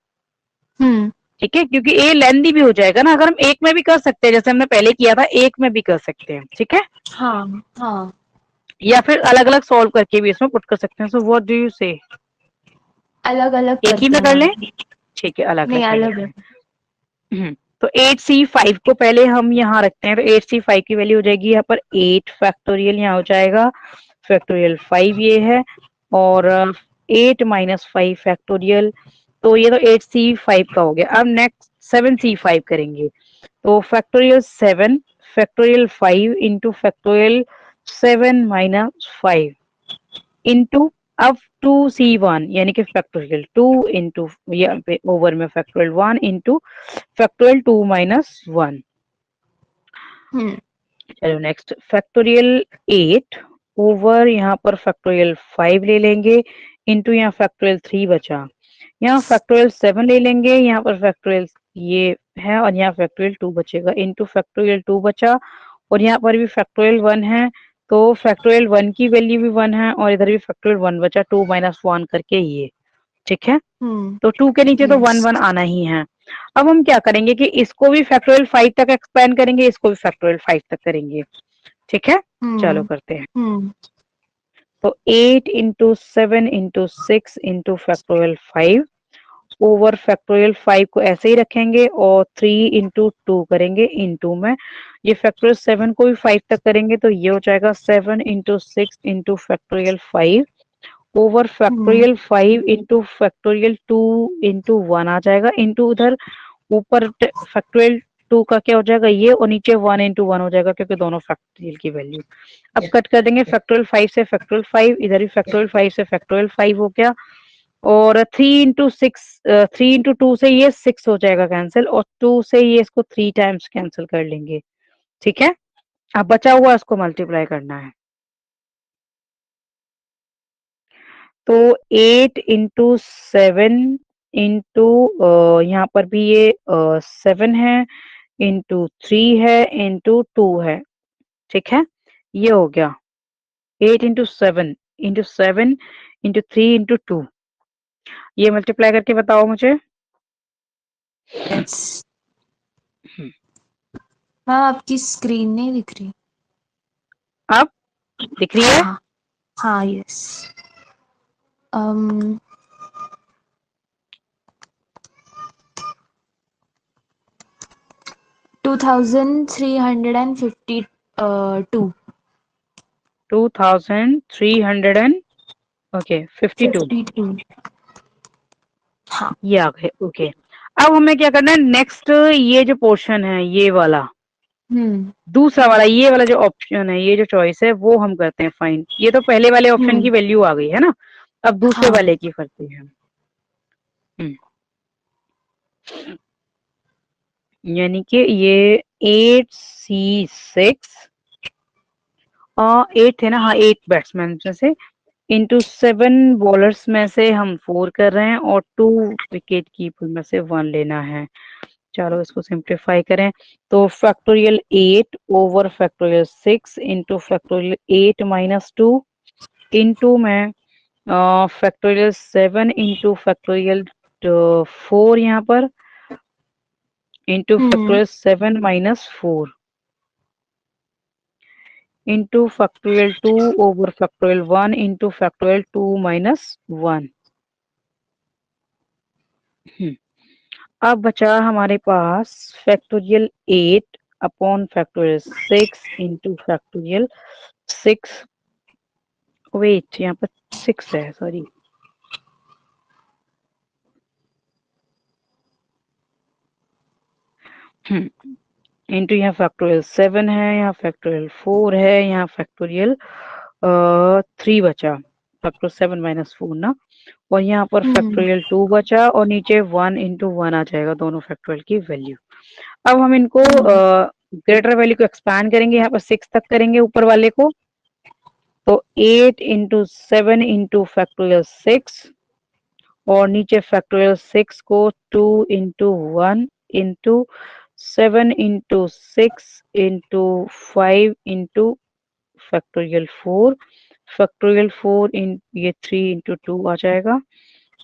ठीक है, क्योंकि ए लेंदी भी हो जाएगा ना। अगर हम एक में भी कर सकते हैं, जैसे हमने पहले किया था, एक में भी कर सकते हैं। ठीक है, हाँ हाँ। या फिर अलग अलग सॉल्व करके भी इसमें पुट कर सकते हैं। सो व्हाट डू यू से, अलग अलग एक ही करते में हैं कर लें? मैम। ठीक है, अलग अलग नहीं कर अलग लेते है। हैं। तो 8C5 को पहले हम यहाँ रखते हैं। तो 8C5 की वैल्यू हो जाएगी यहाँ पर 8 फैक्टोरियल, यहाँ हो जाएगा फैक्टोरियल 5 ये है, और 8 माइनस 5 फैक्टोरियल। तो ये तो 8C5 का हो गया। अब नेक्स्ट 7C5 करेंगे। तो factorial 7 factorial 5 into factorial 7 minus 5 into अब 2C1 यानी कि फैक्टोरियल 2 इंटू यहाँ पे ओवर में फैक्टोरियल 1 इंटू फैक्टोरियल 2 माइनस 1। चलो नेक्स्ट फैक्टोरियल 8 ओवर यहाँ पर फैक्टोरियल 5 ले लेंगे इंटू यहाँ फैक्टोरियल 3 बचा, यहाँ फैक्टोरियल 7 ले लेंगे, यहाँ पर फैक्टोरियल ये है और यहाँ फैक्टोरियल 2 बचेगा इंटू फैक्टोरियल 2 बचा, और यहाँ पर भी फैक्टोरियल 1 है तो फैक्टोरियल 1 की वैल्यू भी 1 है और इधर भी फैक्टोरियल 1 बचा 2 माइनस 1 करके ये। ठीक है, तो 2 के नीचे तो 1 यस। 1 आना ही है। अब हम क्या करेंगे कि इसको भी फैक्टोरियल 5 तक एक्सपेंड करेंगे, इसको भी फैक्टोरियल 5 तक करेंगे। ठीक है, चलो करते हैं। तो 8 into 7 into 6 into factorial 5 over factorial 5 को ऐसे ही रखेंगे और 3 इंटू 2 करेंगे इंटू में ये फैक्टोरियल 7 को भी 5 तक करेंगे तो ये हो जाएगा 7 into 6 into factorial 5 over factorial 5 into factorial 2 into 1 आ जाएगा इंटू उधर ऊपर फैक्टोरियल 2 का क्या हो जाएगा ये, और नीचे 1 इंटू 1 हो जाएगा क्योंकि दोनों फैक्टोरियल की वैल्यू। अब कट कर देंगे फैक्टोरियल 5 से फैक्टोरियल 5, इधर भी फैक्टोरियल 5 से फैक्टोरियल 5 हो गया, और 3 इंटू 2 से ये 6 हो जाएगा कैंसिल, और 2 से ये इसको 3 टाइम्स कैंसिल कर लेंगे। ठीक है, अब बचा हुआ इसको मल्टीप्लाई करना है। तो 8 इंटू 7 इंटू यहाँ पर भी ये 7 है इंटू 3 है इंटू 2 है। ठीक है, ये हो गया 8 इंटू 7 इंटू 3 इंटू 2। ये मल्टीप्लाई करके बताओ मुझे। यस मैम, आपकी स्क्रीन नहीं दिख रही। अब दिख रही है? हाँ हाँ यस। um 2352। 2300 and okay 52 52। हाँ। ये आ गए। ओके, अब हमें क्या करना है नेक्स्ट, ये जो पोर्शन है ये वाला दूसरा वाला, ये वाला जो ऑप्शन है, ये जो चॉइस है वो हम करते हैं फाइन। ये तो पहले वाले ऑप्शन की वैल्यू आ गई है ना, अब दूसरे हाँ। वाले की करते हैं। यानी कि ये 8C6 8 थे ना, हाँ 8 बैट्समैन में से इंटू 7 बॉलर्स में से हम 4 कर रहे हैं और 2 विकेट कीपर में से 1 लेना है। चलो इसको सिंप्लीफाई करें। तो factorial 8 over factorial 6 into factorial 8 minus 2 into में फैक्टोरियल 7 इंटू फैक्टोरियल 4 यहाँ पर into factorial 7 minus 4 into factorial 2 over factorial 1 into factorial 2 minus 1। अब बचा हमारे पास factorial 8 upon factorial 6 into factorial 6। Wait, यहाँ पर 6 है, सॉरी। इंटू यहाँ फैक्टोरियल 7 है, यहाँ फैक्टोरियल 4 है, यहाँ फैक्टोरियल 3 बचा। फैक्टर 7 माइनस 4 ना, और यहाँ पर हम्म फैक्टोरियल 2 बचा और नीचे 1 इंटू 1 आ जाएगा दोनों फैक्टोरियल की वैल्यू। अब हम इनको हम्म ग्रेटर वैल्यू को एक्सपैंड करेंगे, यहाँ पर 6 तक करेंगे ऊपर वाले को, तो 8 इंटू 7 इंटू फैक्टोरियल 6 और नीचे फैक्टोरियल 6 को 2 into 1 into 7 into 6 into 5 into factorial 4, factorial 4 इन ये 3 इंटू 2 आ जाएगा,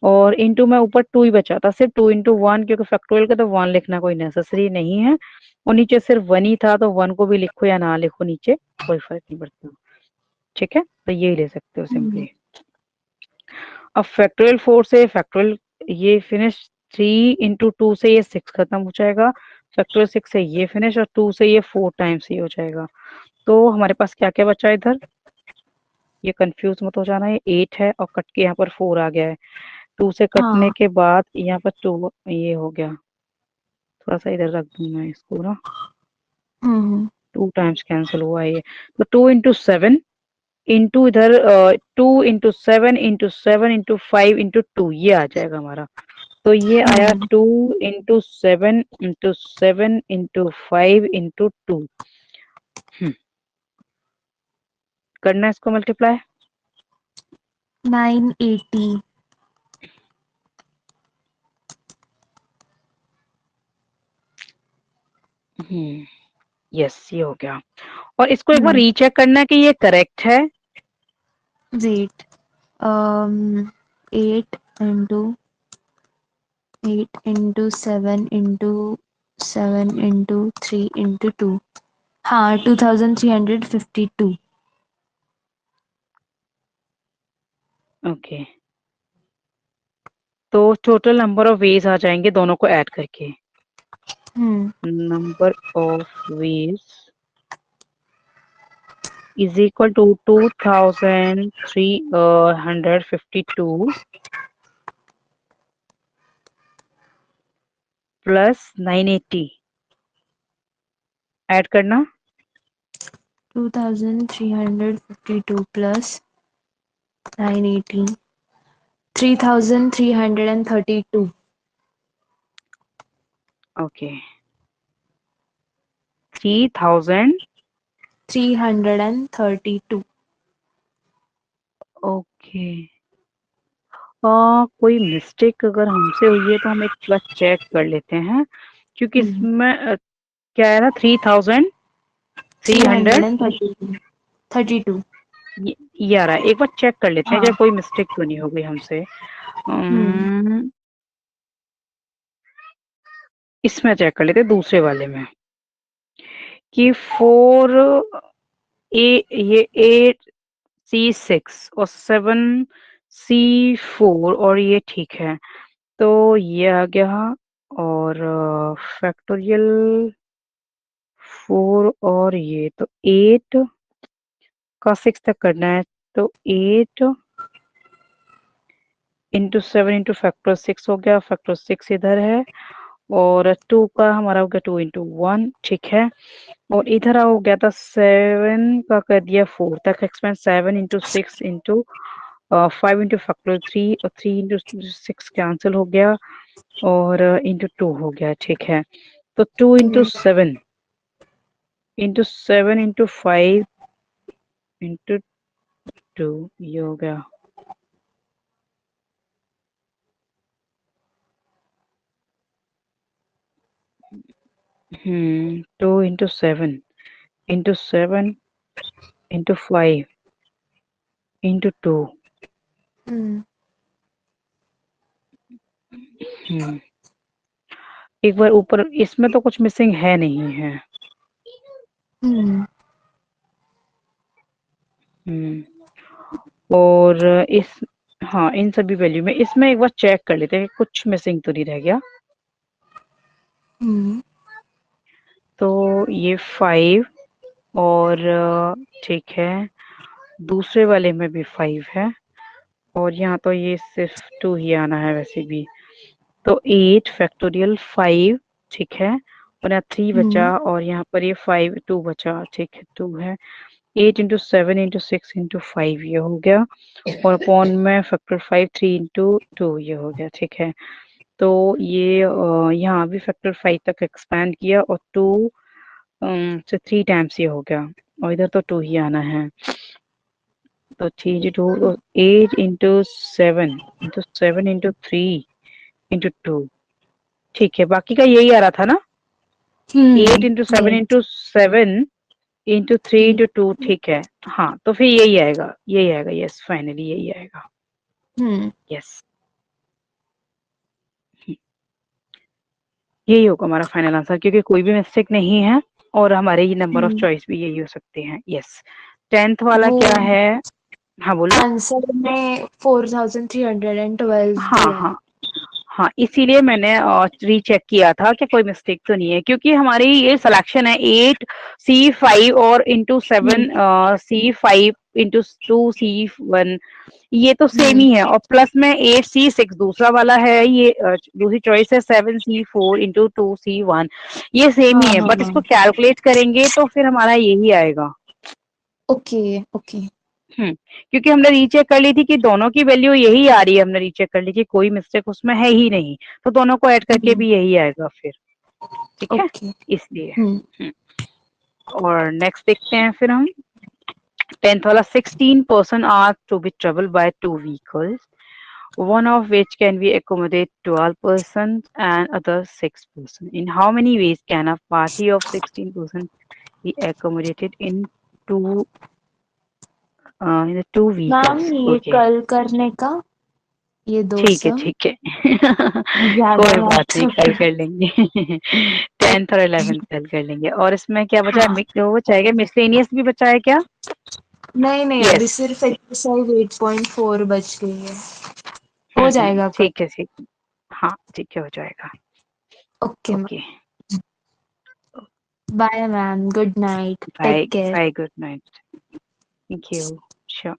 और इंटू में ऊपर 2 ही बचा था, सिर्फ 2 इंटू 1, क्योंकि फैक्टोरियल का तो 1 लिखना कोई नेसेसरी नहीं है, और नीचे सिर्फ 1 ही था, तो 1 को भी लिखो या ना लिखो नीचे कोई फर्क नहीं पड़ता। ठीक है, तो ये ले सकते हो हम्म सिंपली। अब फैक्टोरियल 4 से फैक्टोरियल ये फिनिश, 3 इंटू 2 से ये 6 खत्म हो जाएगा, फैक्टोरियल 6 से ये फिनिश, और 2 से ये 4 टाइम्स ये हो जाएगा। तो हमारे पास क्या क्या बचा इधर, ये कंफ्यूज मत हो जाना, ये 8 है और कट के यहाँ पर 4 आ गया है, 2 से कटने हाँ के बाद यहाँ पर 2 ये हो गया, थोड़ा सा इधर रख दूं मैं इसको ना, हम्म 2 टाइम्स कैंसिल हुआ है ये, तो 2 इंटू 7 इंटू इधर 2 इंटू 7 इंटू 7 इंटू 5 इंटू 2 ये आ जाएगा हमारा। तो ये आया हम्म 2 इंटू 7 इंटू 7 इंटू 5 इंटू 2। करना है इसको मल्टीप्लाई। 980। यस, ये हो गया, और इसको एक बार हम्म रीचेक करना है कि ये करेक्ट है। Wait 8 into 7 into 7 into 3 into 2, हाँ 2352। ओके, तो टोटल नंबर ऑफ वेज आ जाएंगे दोनों को ऐड करके, hmm number of ways is equal to 2352 plus 980 add करना, 2352 प्लस 980, 3332। ओके 3000, 332। ओके। कोई मिस्टेक अगर हमसे हुई है तो हम एक बार चेक कर लेते हैं, क्योंकि इसमें क्या है ना, 3300 332। ये आ रहा है, एक बार चेक कर लेते हैं हाँ। कि कोई मिस्टेक तो नहीं हो गई हमसे। हम्म इसमें चेक कर लेते हैं दूसरे वाले में, कि 4 ये 8C6 और 7C4 और ये ठीक है, तो ये आ गया, और फैक्टोरियल 4 और ये तो 8 का 6 तक करना है, तो 8 इंटू 7 इंटू फैक्टर 6 हो गया, फैक्टर 6 इधर है, और 2 का हमारा हो गया 2 इंटू 1, ठीक है, और इधर हो गया था 7 का कर दिया 4 तक expand, 7 into 6 into 5 into factor 3, और 3 इंटू 6 कैंसिल हो गया, और इंटू 2 हो गया, ठीक है, तो 2 इंटू 7 इंटू 7 इंटू 5 इंटू 2 ये हो गया, 2 इंटू 7 इंटू 7 इंटू 5 इंटू 2। हम्म एक बार ऊपर इसमें तो कुछ मिसिंग है नहीं है। हम्म और इस, हाँ इन सभी वैल्यू में इसमें एक बार चेक कर लेते हैं कुछ मिसिंग तो नहीं रह गया। हम्म तो ये 5 और ठीक है, दूसरे वाले में भी 5 है, और यहाँ तो ये सिर्फ 2 ही आना है वैसे भी, तो 8 फैक्टोरियल 5, ठीक है, और यहाँ 3 बचा, हम्म और यहाँ पर ये 5 2 बचा, ठीक है 2 है, 8 इंटू 7 इंटू 6 इंटू 5 ये हो गया, और अपॉन में फैक्टर 5 3 इंटू 2 ये हो गया। ठीक है, तो ये यहाँ भी फैक्टर 5 तक एक्सपैंड किया और 2 से 3 टाइम्स ये हो गया, और इधर तो 2 ही आना है। तो 3 इंटू 2 8 इंटू 7 इंटू 3 इंटू 2। ठीक है, बाकी का यही आ रहा था ना, 8 into 7 yes. Into 7 into 3 into 2। ठीक है, हाँ तो फिर यही आएगा, यही आएगा। यस, फाइनली यही आएगा। यस, यही होगा हमारा फाइनल आंसर, क्योंकि कोई भी मिस्टेक नहीं है और हमारे ये नंबर ऑफ चॉइस भी यही हो सकते हैं। यस, 10th वाला वो क्या है? हाँ बोलो। आंसर में 4312 हाँ दिया है। हाँ हाँ, इसीलिए मैंने रीचेक किया था कि कोई मिस्टेक तो नहीं है, क्योंकि हमारी ये सिलेक्शन है 8C5 और इंटू 7C5 इंटू 2C1, ये तो सेम ही है। और प्लस में 8C6 दूसरा वाला है, ये दूसरी चॉइस है 7C4 इंटू 2C1, ये सेम ही हाँ है, हाँ बट हाँ। इसको कैलकुलेट करेंगे तो फिर हमारा यही आएगा। Okay okay. क्योंकि हमने रीचेक कर ली थी कि दोनों की वैल्यू यही आ रही है, हमने रीचेक कर ली कि कोई मिस्टेक उसमें है ही नहीं, तो दोनों को ऐड करके भी यही आएगा फिर। ठीक है, ओके। इसलिए। हम्म, और नेक्स्ट देखते हैं फिर हम 10th वाला। 16 person are to be traveled by 2 vehicles, one of which can be accommodate 12 persons and other 6 persons. In how many ways can a party of 16 persons be accommodated two in the 2 ma'am vehicles? ये Okay. कल करने का, ये दो ठीक है, सम ठीक है। ज्यादा कोई याद बात नहीं, तो कल है। कर लेंगे। 10th और 11th कल कर लेंगे। और इसमें क्या बचा है? हाँ। वो बचा है क्या, मिसलेनियस भी बचा है क्या? नहीं नहीं, अभी यस। सिर्फ एक्सरसाइज 8.4 बच गई है। हो जाएगा कल। ठीक है, ठीक। हाँ ठीक है, हो जाएगा। Okay ma'am. Okay, bye ma'am, good night, take bye care. Bye, good night. Thank you. Sure.